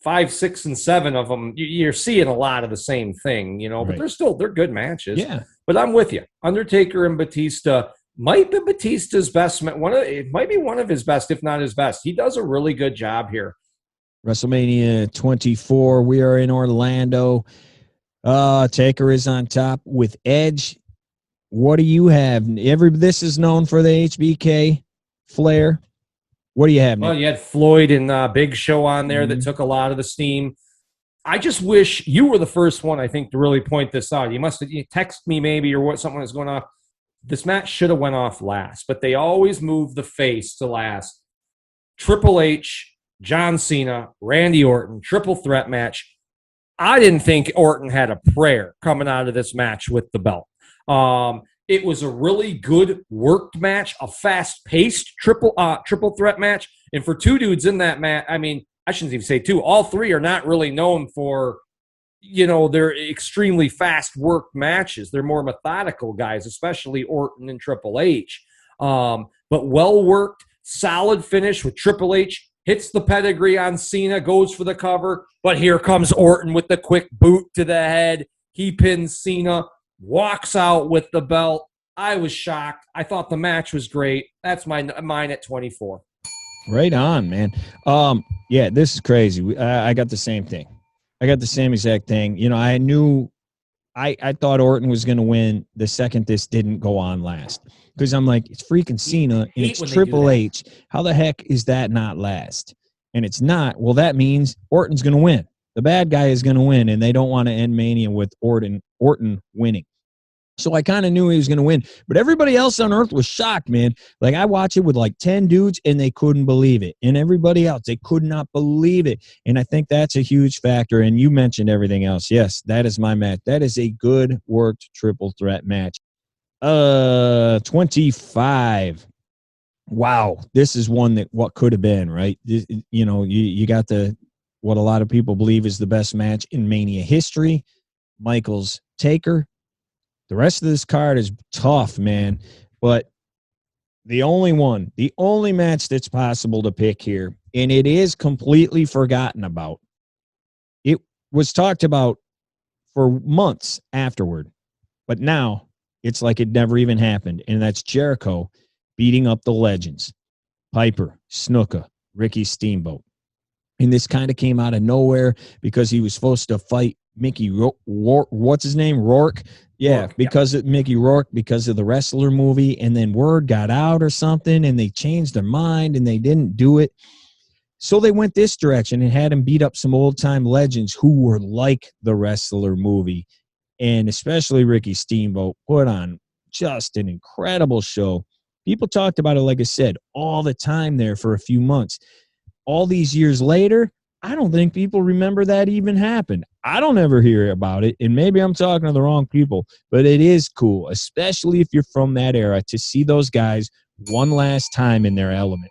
5, 6, and 7 of them, you're seeing a lot of the same thing, you know. But they're good matches.
Yeah,
but I'm with you. Undertaker and Batista might be Batista's best. It might be one of his best, if not his best. He does a really good job here.
WrestleMania 24. We are in Orlando. Taker is on top with Edge. What do you have? This is known for the HBK flair. What do you have, Nick?
Well, you had Floyd and Big Show on there that took a lot of the steam. I just wish you were the first one, I think, to really point this out. You must have text me maybe or what something was going off. This match should have went off last, but they always move the face to last. Triple H, John Cena, Randy Orton, triple threat match. I didn't think Orton had a prayer coming out of this match with the belt. It was a really good worked match, a fast-paced triple threat match. And for two dudes in that match, I mean, I shouldn't even say two. All three are not really known for, you know, they're extremely fast-worked matches. They're more methodical guys, especially Orton and Triple H. But well-worked, solid finish with Triple H. Hits the pedigree on Cena, goes for the cover. But here comes Orton with the quick boot to the head. He pins Cena. Walks out with the belt. I was shocked. I thought the match was great. That's mine at 24.
Right on, man. Yeah, this is crazy. I got the same thing. I got the same exact thing. You know, I thought Orton was going to win the second this didn't go on last. Because I'm like, it's freaking Cena and it's Triple H. How the heck is that not last? And it's not. Well, that means Orton's going to win. The bad guy is going to win, and they don't want to end Mania with Orton winning. So I kind of knew he was going to win. But everybody else on Earth was shocked, man. Like, I watched it with like 10 dudes, and they couldn't believe it. And everybody else, they could not believe it. And I think that's a huge factor. And you mentioned everything else. Yes, that is my match. That is a good worked triple threat match. 25. Wow. This is one that what could have been, right? You know, you got what a lot of people believe is the best match in Mania history. Michaels Taker. The rest of this card is tough, man. But the only match that's possible to pick here, and it is completely forgotten about. It was talked about for months afterward, but now it's like it never even happened. And that's Jericho beating up the legends. Piper, Snuka, Ricky Steamboat. And this kind of came out of nowhere because he was supposed to fight Mickey what's his name? Rourke? Yeah, Rourke, because of Mickey Rourke, because of the Wrestler movie, and then word got out or something, and they changed their mind, and they didn't do it. So they went this direction and had him beat up some old-time legends who were like the Wrestler movie, and especially Ricky Steamboat put on just an incredible show. People talked about it, like I said, all the time there for a few months. All these years later, I don't think people remember that even happened. I don't ever hear about it, and maybe I'm talking to the wrong people, but it is cool, especially if you're from that era, to see those guys one last time in their element.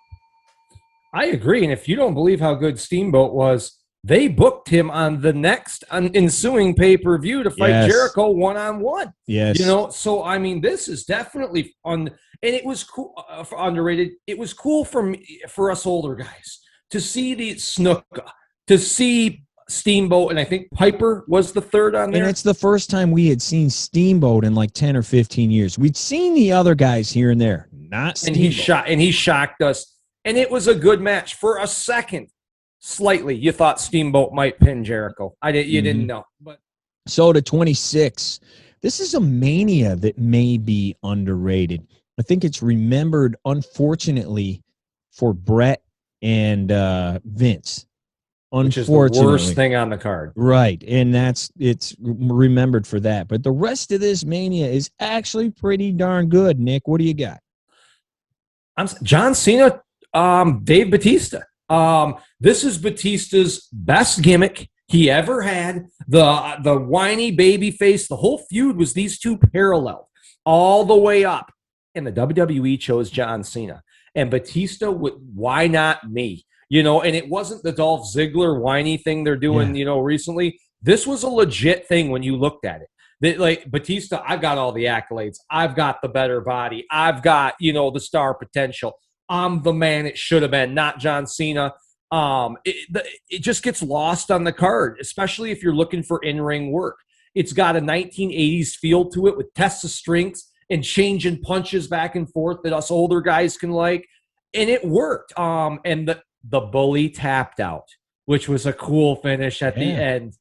I agree, and if you don't believe how good Steamboat was, they booked him on the next ensuing pay-per-view to fight Jericho one-on-one.
Yes.
You know, so, I mean, this is definitely fun. And it was cool, underrated. It was cool for us older guys to see the Snuka, to see Steamboat, and I think Piper was the third on there.
And it's the first time we had seen Steamboat in like 10 or 15 years. We'd seen the other guys here and there, not Steamboat.
And he shocked us. And it was a good match. For a second, slightly, you thought Steamboat might pin Jericho. You didn't know. But
so to 26, this is a Mania that may be underrated. I think it's remembered, unfortunately, for Bret and Vince.
Which is the worst thing on the card.
Right, and it's remembered for that. But the rest of this Mania is actually pretty darn good. Nick, what do you got?
John Cena, Dave Batista. This is Batista's best gimmick he ever had. The whiny baby face. The whole feud was these two parallel all the way up. And the WWE chose John Cena. And Batista, why not me? You know, and it wasn't the Dolph Ziggler whiny thing they're doing, you know, recently. This was a legit thing when you looked at it. Like, Batista, I've got all the accolades. I've got the better body. I've got, you know, the star potential. I'm the man it should have been, not John Cena. It just gets lost on the card, especially if you're looking for in-ring work. It's got a 1980s feel to it with tests of strengths and changing punches back and forth that us older guys can like. And it worked. And the bully tapped out, which was a cool finish at the end.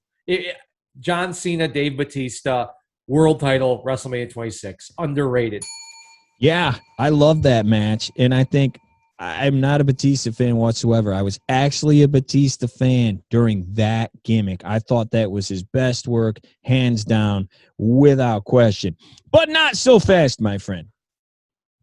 John Cena, Dave Batista, world title, WrestleMania 26, underrated.
Yeah, I love that match, and I think I'm not a Batista fan whatsoever. I was actually a Batista fan during that gimmick. I thought that was his best work, hands down, without question. But not so fast, my friend.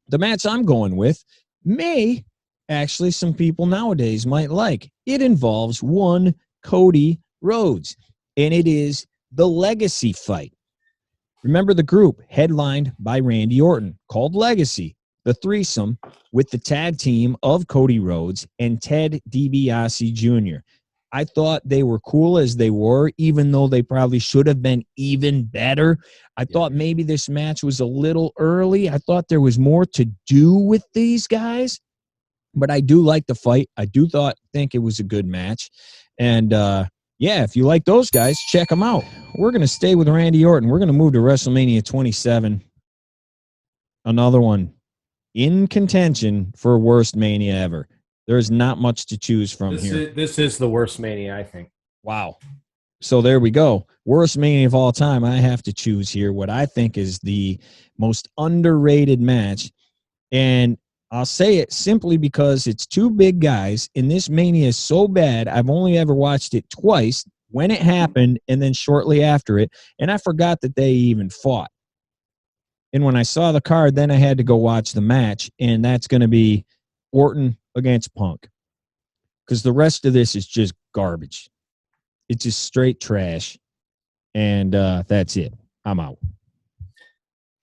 The match I'm going with may actually some people nowadays might like. It involves one Cody Rhodes, and it is the Legacy fight. Remember the group headlined by Randy Orton called Legacy, the threesome with the tag team of Cody Rhodes and Ted DiBiase Jr. I thought they were cool as they were, even though they probably should have been even better. I thought maybe this match was a little early. I thought there was more to do with these guys. But I do like the fight. I do think it was a good match. And, if you like those guys, check them out. We're going to stay with Randy Orton. We're going to move to WrestleMania 27. Another one in contention for worst Mania ever. There's not much to choose from here.
This is the worst Mania, I think.
Wow. So there we go. Worst Mania of all time. I have to choose here what I think is the most underrated match. And I'll say it simply because it's two big guys, and this Mania is so bad, I've only ever watched it twice, when it happened and then shortly after it, and I forgot that they even fought. And when I saw the card, then I had to go watch the match, and that's going to be Orton against Punk. Because the rest of this is just garbage. It's just straight trash, and that's it. I'm out.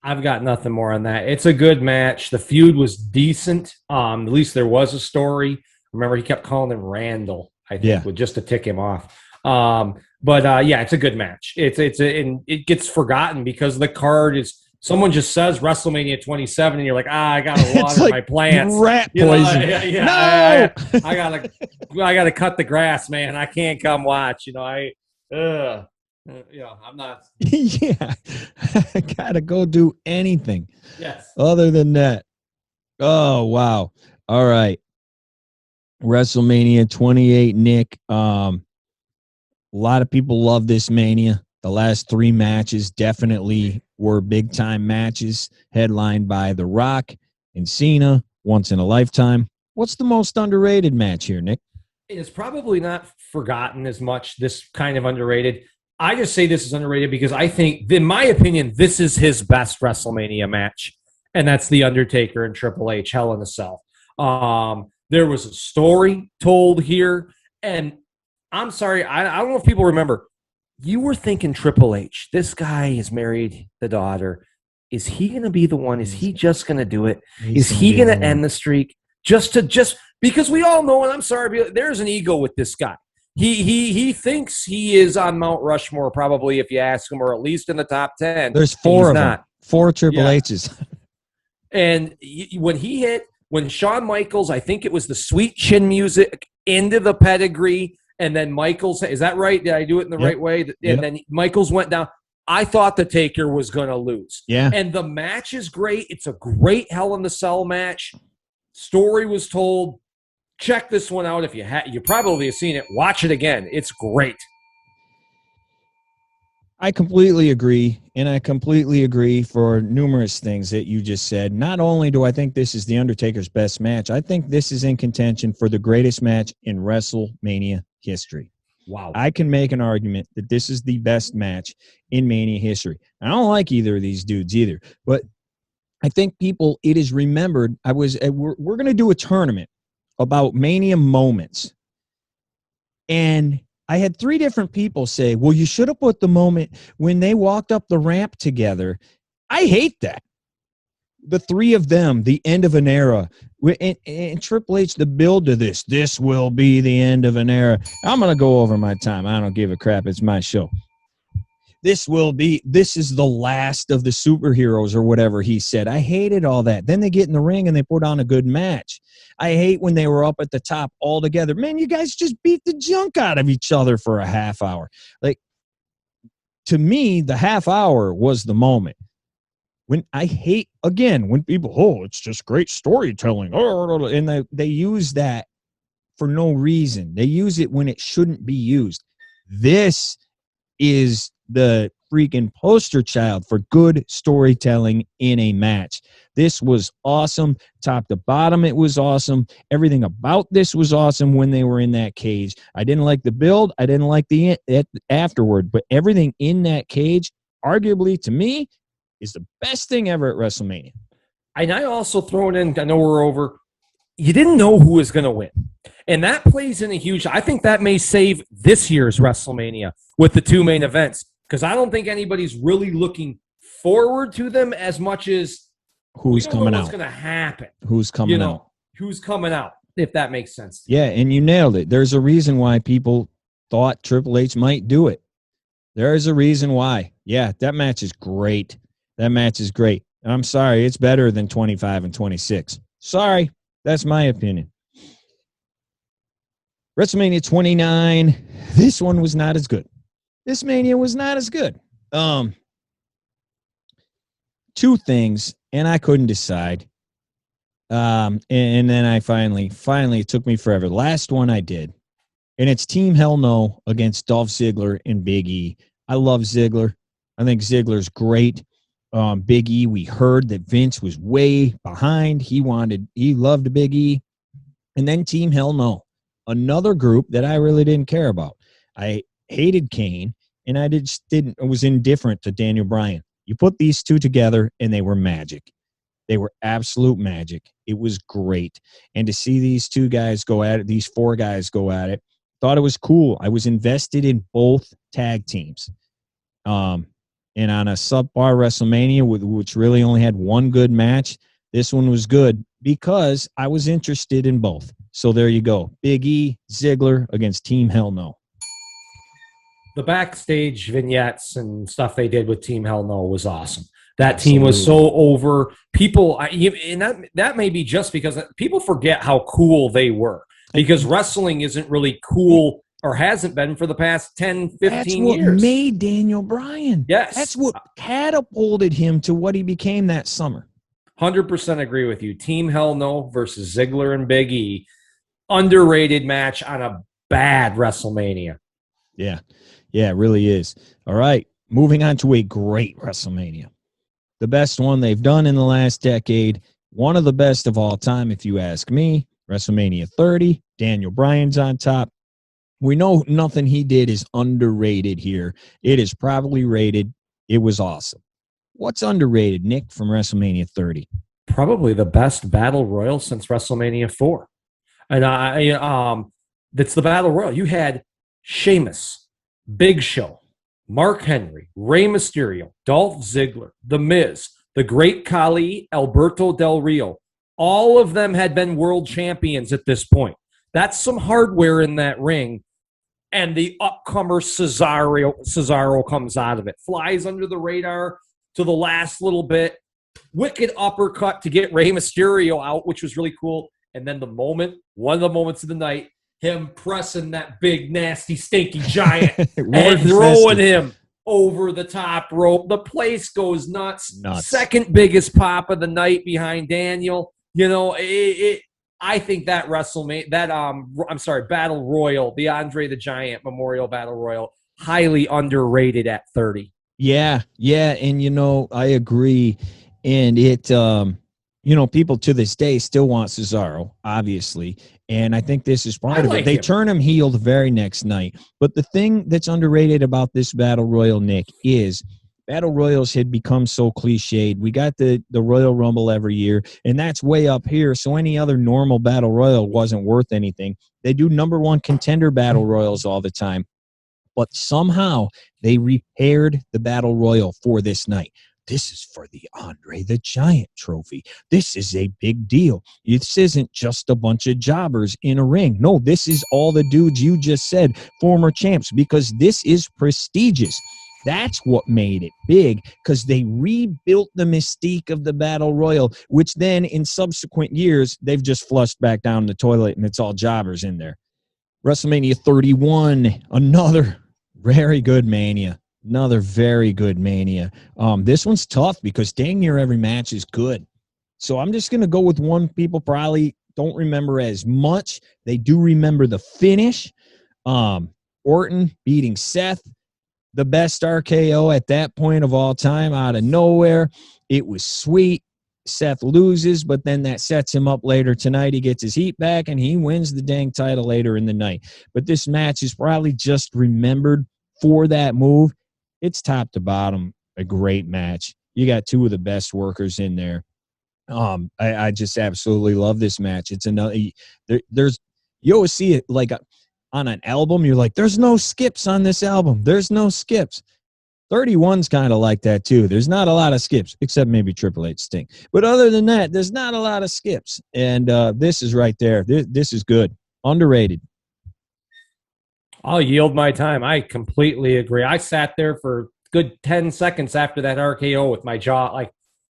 I've got nothing more on that. It's a good match. The feud was decent. At least there was a story. Remember, he kept calling him Randall, I think, just to tick him off. It's a good match. It gets forgotten because the card is someone just says WrestleMania 27, and you're like, I gotta water
like
my plants.
Rat poison.
No! I gotta cut the grass, man. I can't come watch. I'm not.
Yeah, I gotta go do anything.
Yes.
Other than that. Oh wow! All right. WrestleMania 28, Nick. A lot of people love this Mania. The last three matches definitely were big time matches, headlined by The Rock and Cena. Once in a lifetime. What's the most underrated match here, Nick?
It's probably not forgotten as much. This kind of underrated. I just say this is underrated because I think, in my opinion, this is his best WrestleMania match, and that's The Undertaker and Triple H, Hell in a Cell. There was a story told here, and I'm sorry, I don't know if people remember. You were thinking Triple H. This guy is married the daughter. Is he going to be the one? Is he just going to do it? Is he going to end the streak? Just because we all know, and I'm sorry, there's an ego with this guy. He thinks he is on Mount Rushmore, probably, if you ask him, or at least in the top 10.
There's four of them. 4 Triple H's.
And when Shawn Michaels, I think it was the Sweet Chin music into the pedigree, and then Michaels, is that right? Did I do it in the right way? And then Michaels went down. I thought the Taker was going to lose.
Yeah.
And the match is great. It's a great Hell in the Cell match. Story was told. Check this one out if you probably have seen it. Watch it again. It's great.
I completely agree, and I completely agree for numerous things that you just said. Not only do I think this is The Undertaker's best match, I think this is in contention for the greatest match in WrestleMania history.
Wow.
I can make an argument that this is the best match in Mania history. I don't like either of these dudes either, but I think it is remembered. We're going to do a tournament about Mania moments. And I had 3 different people say, well, you should have put the moment when they walked up the ramp together. I hate that. The 3 of them, the end of an era. And Triple H, the build to this will be the end of an era. I'm going to go over my time. I don't give a crap. It's my show. This is the last of the superheroes or whatever he said. I hated all that. Then they get in the ring and they put on a good match. I hate when they were up at the top all together. Man, you guys just beat the junk out of each other for a half hour. Like, to me, the half hour was the moment. When I hate, again, when people, it's just great storytelling. And they use that for no reason. They use it when it shouldn't be used. This is the freaking poster child for good storytelling in a match. This was awesome. Top to bottom, it was awesome. Everything about this was awesome when they were in that cage. I didn't like the build. I didn't like the afterward. But everything in that cage, arguably, to me, is the best thing ever at WrestleMania.
And I also throw it in, I know we're over, you didn't know who was going to win. And that plays in a huge, I think that may save this year's WrestleMania with the 2 main events, because I don't think anybody's really looking forward to them as much as
who's coming out.
What's going to happen?
Who's coming out?
Who's coming out, if that makes sense.
Yeah, and you nailed it. There's a reason why people thought Triple H might do it. There is a reason why. Yeah, that match is great. That match is great. I'm sorry, it's better than 25 and 26. Sorry, that's my opinion. WrestleMania 29, this one was not as good. This Mania was not as good. 2 things, and I couldn't decide. And then I finally, it took me forever. The last one I did, and it's Team Hell No against Dolph Ziggler and Big E. I love Ziggler. I think Ziggler's great. Big E, we heard that Vince was way behind. He loved Big E. And then Team Hell No, another group that I really didn't care about. I hated Kane, and I was indifferent to Daniel Bryan. You put these 2 together, and they were magic. They were absolute magic. It was great. And to see these 2 guys go at it, these 4 guys go at it, thought it was cool. I was invested in both tag teams. And on a subpar WrestleMania, which really only had 1 good match, this one was good because I was interested in both. So there you go. Big E, Ziggler against Team Hell No.
The backstage vignettes and stuff they did with Team Hell No was awesome. That team was so over. People, and that may be just because people forget how cool they were. Because wrestling isn't really cool or hasn't been for the past 10, 15 years.
That's what made Daniel Bryan.
Yes.
That's what catapulted him to what he became that summer.
100% agree with you. Team Hell No versus Ziggler and Big E. Underrated match on a bad WrestleMania.
Yeah. Yeah, it really is. All right. Moving on to a great WrestleMania. The best one they've done in the last decade. One of the best of all time, if you ask me. WrestleMania 30. Daniel Bryan's on top. We know nothing he did is underrated here. It is probably rated. It was awesome. What's underrated, Nick, from WrestleMania 30?
Probably the best battle royal since WrestleMania 4. And that's the battle royal. You had Sheamus, Big Show, Mark Henry, Rey Mysterio, Dolph Ziggler, The Miz, the Great Khali, Alberto Del Rio. All of them had been world champions at this point. That's some hardware in that ring. and the upcomer Cesaro comes out of it. Flies under the radar to the last little bit. Wicked uppercut to get Rey Mysterio out, which was really cool. And then one of the moments of the night, him pressing that big, nasty, stinky giant and throwing him over the top rope. The place goes nuts. Second biggest pop of the night behind Daniel. I think that Battle Royal, the Andre the Giant Memorial Battle Royal, highly underrated at 30.
Yeah, and I agree. And it, people to this day still want Cesaro, obviously. And I think this is part of it. They turn him heel the very next night. But the thing that's underrated about this Battle Royal, Nick, is Battle Royals had become so cliched. We got the Royal Rumble every year, and that's way up here. So any other normal Battle Royal wasn't worth anything. They do number one contender Battle Royals all the time. But somehow they repaired the Battle Royal for this night. This is for the Andre the Giant trophy. This is a big deal. This isn't just a bunch of jobbers in a ring. No, this is all the dudes you just said, former champs, because this is prestigious. That's what made it big, because they rebuilt the mystique of the Battle Royal, which then in subsequent years, they've just flushed back down the toilet and it's all jobbers in there. WrestleMania 31, another very good Mania. Another very good Mania. This one's tough because dang near every match is good. So I'm just going to go with one people probably don't remember as much. They do remember the finish. Orton beating Seth. The best RKO at that point of all time out of nowhere. It was sweet. Seth loses, but then that sets him up later tonight. He gets his heat back, and he wins the dang title later in the night. But this match is probably just remembered for that move. It's top to bottom a great match. You got two of the best workers in there. I just absolutely love this match. It's another. You always see it like on an album. You're like, there's no skips on this album. There's no skips. 31's kind of like that too. There's not a lot of skips, except maybe Triple H Sting. But other than that, there's not a lot of skips. And this is right there. This is good. Underrated.
I'll yield my time. I completely agree. I sat there for a good 10 seconds after that RKO with my jaw like,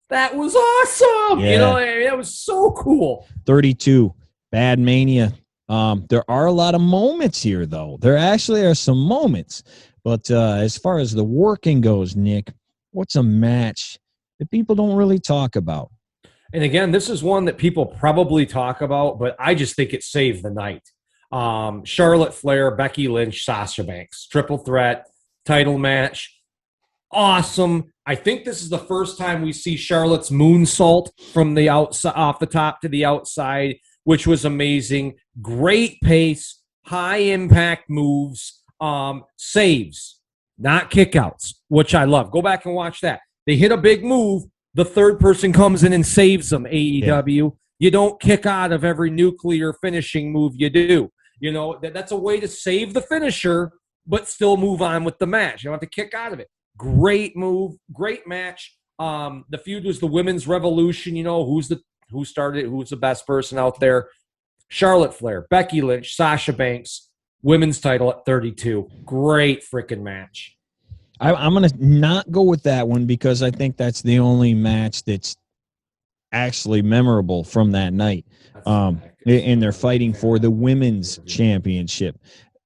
that was awesome.
Yeah.
It was so cool.
32, bad Mania. There are a lot of moments here, though. There actually are some moments. But as far as the working goes, Nick, what's a match that people don't really talk about?
And again, this is one that people probably talk about, but I just think it saved the night. Charlotte Flair, Becky Lynch, Sasha Banks, triple threat title match. Awesome. I think this is the first time we see Charlotte's moonsault from the outside, off the top to the outside, which was amazing. Great pace, high impact moves, saves, not kickouts, which I love. Go back and watch that. They hit a big move. The third person comes in and saves them, AEW. Yeah. You don't kick out of every nuclear finishing move you do. That's a way to save the finisher, but still move on with the match. You don't have to kick out of it. Great move, great match. The feud was the Women's Revolution. Who started it, who's the best person out there. Charlotte Flair, Becky Lynch, Sasha Banks, women's title at 32. Great freaking match.
I'm going to not go with that one because I think that's the only match that's actually memorable from that night. And they're fighting for the women's championship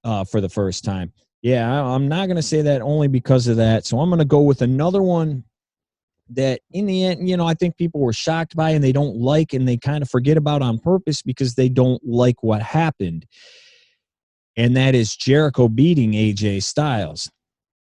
for the first time. Yeah, I'm not going to say that only because of that. So I'm going to go with another one that in the end, I think people were shocked by and they don't like and they kind of forget about on purpose because they don't like what happened. And that is Jericho beating AJ Styles.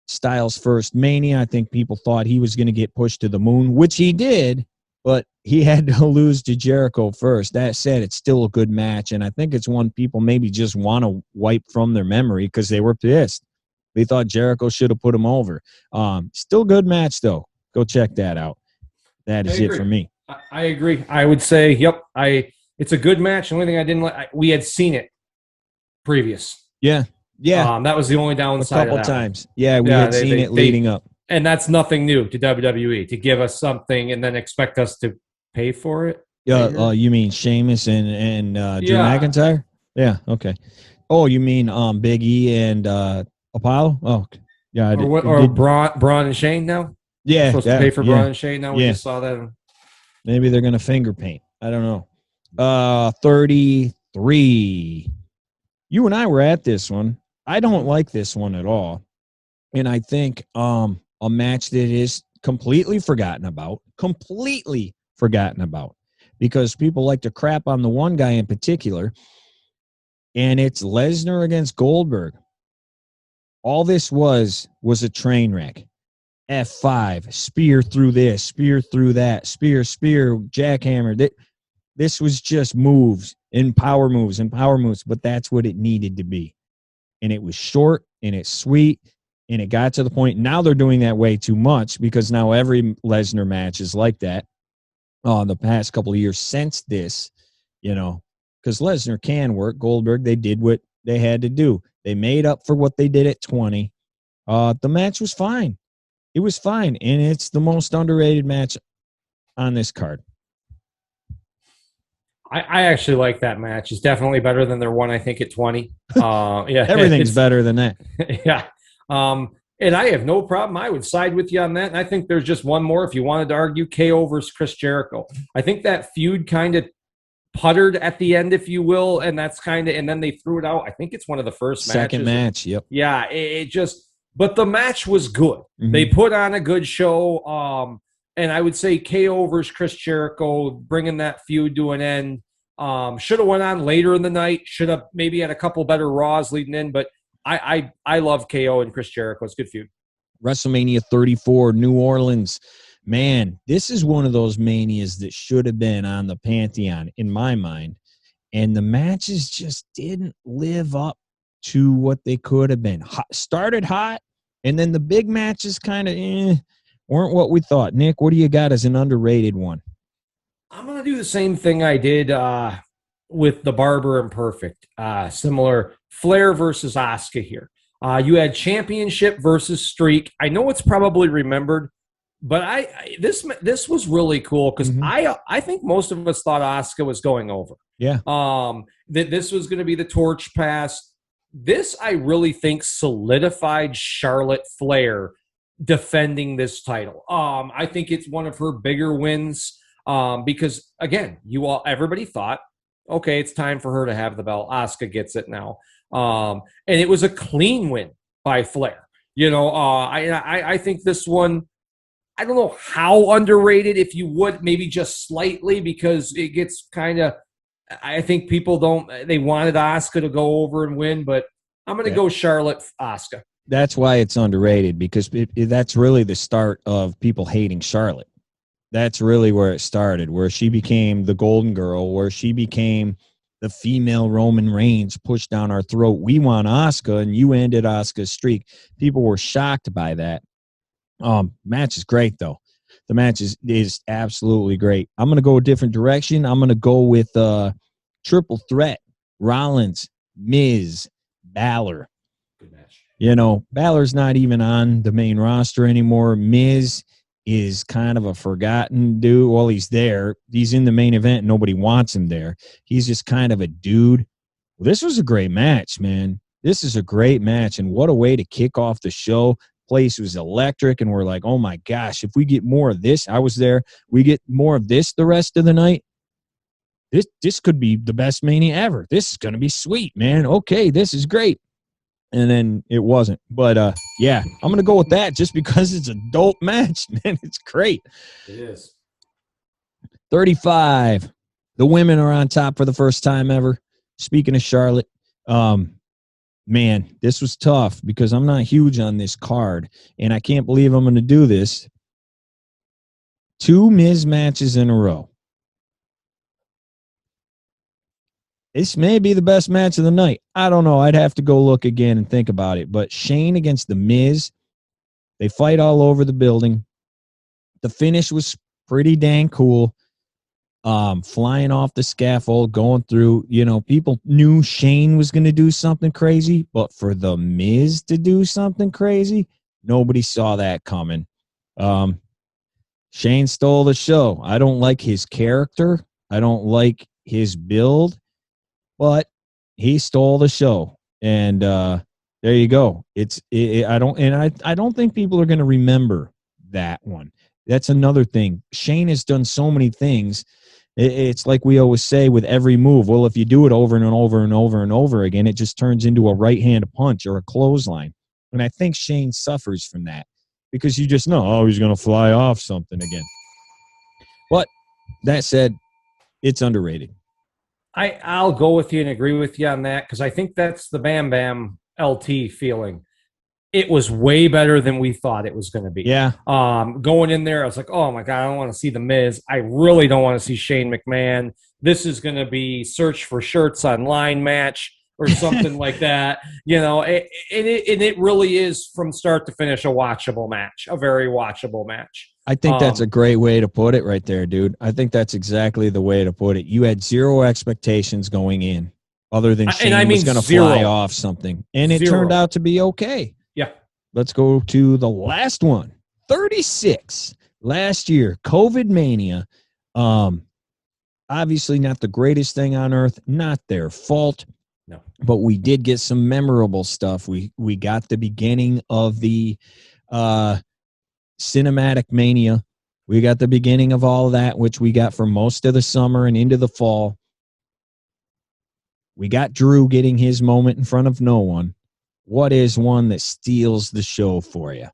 Styles' first Mania, I think people thought he was going to get pushed to the moon, which he did, but he had to lose to Jericho first. That said, it's still a good match, and I think it's one people maybe just want to wipe from their memory because they were pissed. They thought Jericho should have put him over. Still a good match, though. Go check that out. That is it for me.
I agree. I would say, yep, it's a good match. The only thing I didn't like, we had seen it previous.
Yeah.
That was the only downside.
A couple times. Yeah, we had seen it leading up.
And that's nothing new to WWE, to give us something and then expect us to pay for it.
You mean Sheamus and Drew McIntyre? Yeah, okay. Oh, you mean Big E and Apollo? Oh, yeah.
Or Braun and Shane now?
Yeah.
Supposed to pay for Braun and Shane now? We
Yeah.
just saw that.
Maybe they're going to finger paint. I don't know. 33. You and I were at this one. I don't like this one at all. And I think a match that is completely forgotten about, because people like to crap on the one guy in particular, and it's Lesnar against Goldberg. All this was a train wreck. F5, spear through this, spear through that, spear, jackhammer. This was just moves and power moves, but that's what it needed to be. And it was short, and it's sweet, and it got to the point. Now they're doing that way too much, because now every Lesnar match is like that. The past couple of years since this, because Lesnar can work. Goldberg, they did what they had to do. They made up for what they did at 20. The match was fine. It was fine, and it's the most underrated match on this card.
I actually like that match. It's definitely better than their one, I think, at 20. Yeah,
everything's better than that.
Yeah. And I have no problem. I would side with you on that. And I think there's just one more if you wanted to argue, KO versus Chris Jericho. I think that feud kind of puttered at the end, if you will, and that's kind of, and then they threw it out. I think it's one of the first
second match. Yep.
Yeah, it just, but the match was good. Mm-hmm. They put on a good show. And I would say KO versus Chris Jericho, bringing that feud to an end. Should have went on later in the night. Should have maybe had a couple better Raws leading in, but I love KO and Chris Jericho. It's a good feud.
WrestleMania 34, New Orleans. Man, this is one of those Manias that should have been on the Pantheon, in my mind. And the matches just didn't live up to what they could have been. Started hot, and then the big matches kind of weren't what we thought. Nick, what do you got as an underrated one?
I'm going to do the same thing I did with the Barber and Perfect. Similar Flair versus Asuka here. You had championship versus streak. I know it's probably remembered, but this was really cool because I think most of us thought Asuka was going over.
Yeah.
That this was going to be the torch pass. This, I really think, solidified Charlotte Flair defending this title. I think it's one of her bigger wins because, again, everybody thought, okay, it's time for her to have the belt. Asuka gets it now. And it was a clean win by Flair. I think this one, I don't know how underrated, if you would, maybe just slightly, because it gets kind of, I think people they wanted Asuka to go over and win, but I'm going to go Charlotte Asuka.
That's why it's underrated, because that's really the start of people hating Charlotte. That's really where it started, where she became the golden girl, where she became the female Roman Reigns pushed down our throat. We want Asuka, and you ended Asuka's streak. People were shocked by that. Match is great, though. The match is absolutely great. I'm going to go a different direction. I'm going to go with triple threat, Rollins, Miz, Balor.
Good match.
Balor's not even on the main roster anymore. Miz is kind of a forgotten dude. Well, he's there. He's in the main event. Nobody wants him there. He's just kind of a dude. Well, this was a great match, man. This is a great match, and what a way to kick off the show. Place was electric, and we're like, oh my gosh, if we get more of this, I was there, we get more of this the rest of the night, this could be the best Mania ever. This is going to be sweet, man. Okay, this is great. And then it wasn't. But, yeah, I'm going to go with that just because it's a dope match, man. It's great.
It is.
35. The women are on top for the first time ever. Speaking of Charlotte, man, this was tough because I'm not huge on this card, and I can't believe I'm going to do this. 2 Miz matches in a row. This may be the best match of the night. I don't know. I'd have to go look again and think about it. But Shane against The Miz, they fight all over the building. The finish was pretty dang cool. Flying off the scaffold, going through, people knew Shane was going to do something crazy, but for The Miz to do something crazy, nobody saw that coming. Shane stole the show. I don't like his character. I don't like his build, but he stole the show, and there you go. I don't think people are going to remember that one. That's another thing. Shane has done so many things. It's like we always say with every move. Well, if you do it over and over and over and over again, it just turns into a right hand punch or a clothesline. And I think Shane suffers from that because you just know, oh, he's going to fly off something again. But that said, it's underrated.
I'll go with you and agree with you on that because I think that's the Bam Bam LT feeling. It was way better than we thought it was going to be.
Yeah.
Going in there, I was like, oh, my God, I don't want to see The Miz. I really don't want to see Shane McMahon. This is going to be search for shirts online match or something like that. You know, and it really is from start to finish a watchable match, a very watchable match.
I think that's a great way to put it right there, dude. I think that's exactly the way to put it. You had zero expectations going in other than Shane was going to fly off something. And it turned out to be okay.
Yeah.
Let's go to the last one. 36. Last year, COVID Mania. Obviously not the greatest thing on earth. Not their fault.
No.
But we did get some memorable stuff. We got the beginning of the Cinematic Mania. We got the beginning of all of that, which we got for most of the summer and into the fall. We got Drew getting his moment in front of no one. What is one that steals the show for you?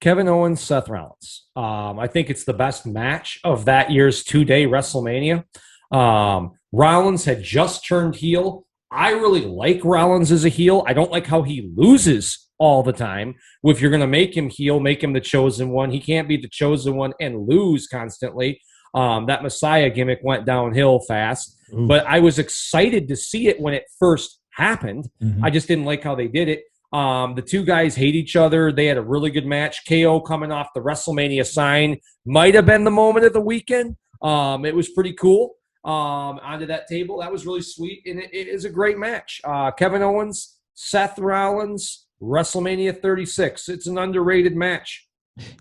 Kevin Owens, Seth Rollins. I think it's the best match of that year's 2-day WrestleMania. Rollins had just turned heel. I really like Rollins as a heel. I don't like how he loses all the time. If you're going to make him heel, make him the chosen one. He can't be the chosen one and lose constantly. That Messiah gimmick went downhill fast. Ooh. But I was excited to see it when it first happened. Mm-hmm. I just didn't like how they did it. The two guys hate each other. They had a really good match. KO coming off the WrestleMania sign might have been the moment of the weekend. It was pretty cool. Onto that table. That was really sweet, and it is a great match. Kevin Owens, Seth Rollins, WrestleMania 36. It's an underrated match.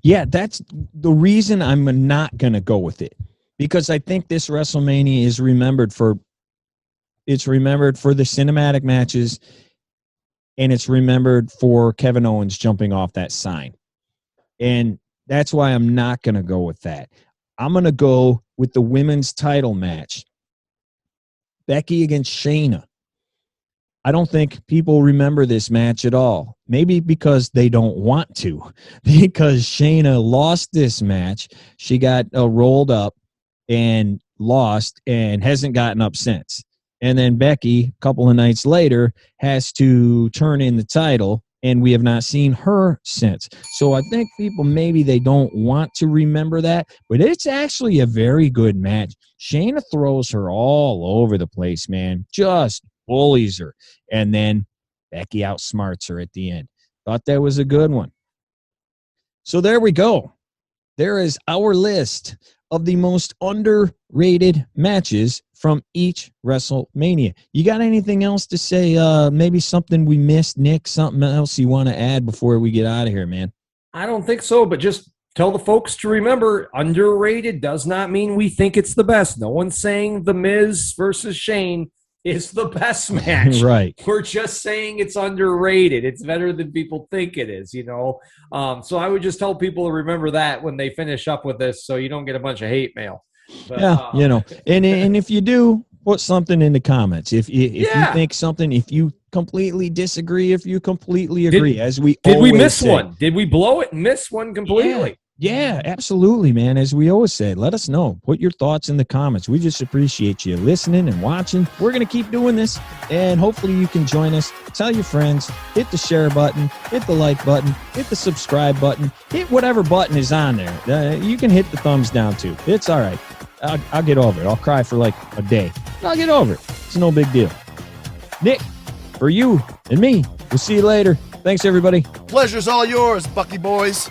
Yeah, that's the reason I'm not going to go with it, because I think this WrestleMania is remembered for the cinematic matches, and it's remembered for Kevin Owens jumping off that sign. And that's why I'm not going to go with that. I'm going to go with the women's title match. Becky against Shayna. I don't think people remember this match at all. Maybe because they don't want to. Because Shayna lost this match. She got rolled up and lost and hasn't gotten up since. And then Becky, a couple of nights later, has to turn in the title, and we have not seen her since. So I think people, maybe they don't want to remember that, but it's actually a very good match. Shayna throws her all over the place, man. Just bullies her. And then Becky outsmarts her at the end. Thought that was a good one. So there we go. There is our list of the most underrated matches from each WrestleMania. You got anything else to say? Maybe something we missed, Nick? Something else you want to add before we get out of here, man?
I don't think so, but just tell the folks to remember, underrated does not mean we think it's the best. No one's saying The Miz versus Shane is the best match.
Right.
We're just saying it's underrated. It's better than people think it is, you know? So I would just tell people to remember that when they finish up with this, so you don't get a bunch of hate mail. But,
yeah, you know, and if you do, put something in the comments. If you think something, if you completely disagree, if you completely agree,
did we miss one? Did we blow it and miss one completely?
Yeah, absolutely, man. As we always say, let us know. Put your thoughts in the comments. We just appreciate you listening and watching. We're going to keep doing this, and hopefully you can join us. Tell your friends. Hit the share button. Hit the like button. Hit the subscribe button. Hit whatever button is on there. You can hit the thumbs down, too. It's all right. I'll get over it. I'll cry for like a day. I'll get over it. It's no big deal. Nick, for you and me, we'll see you later. Thanks, everybody.
Pleasure's all yours, Bucky boys.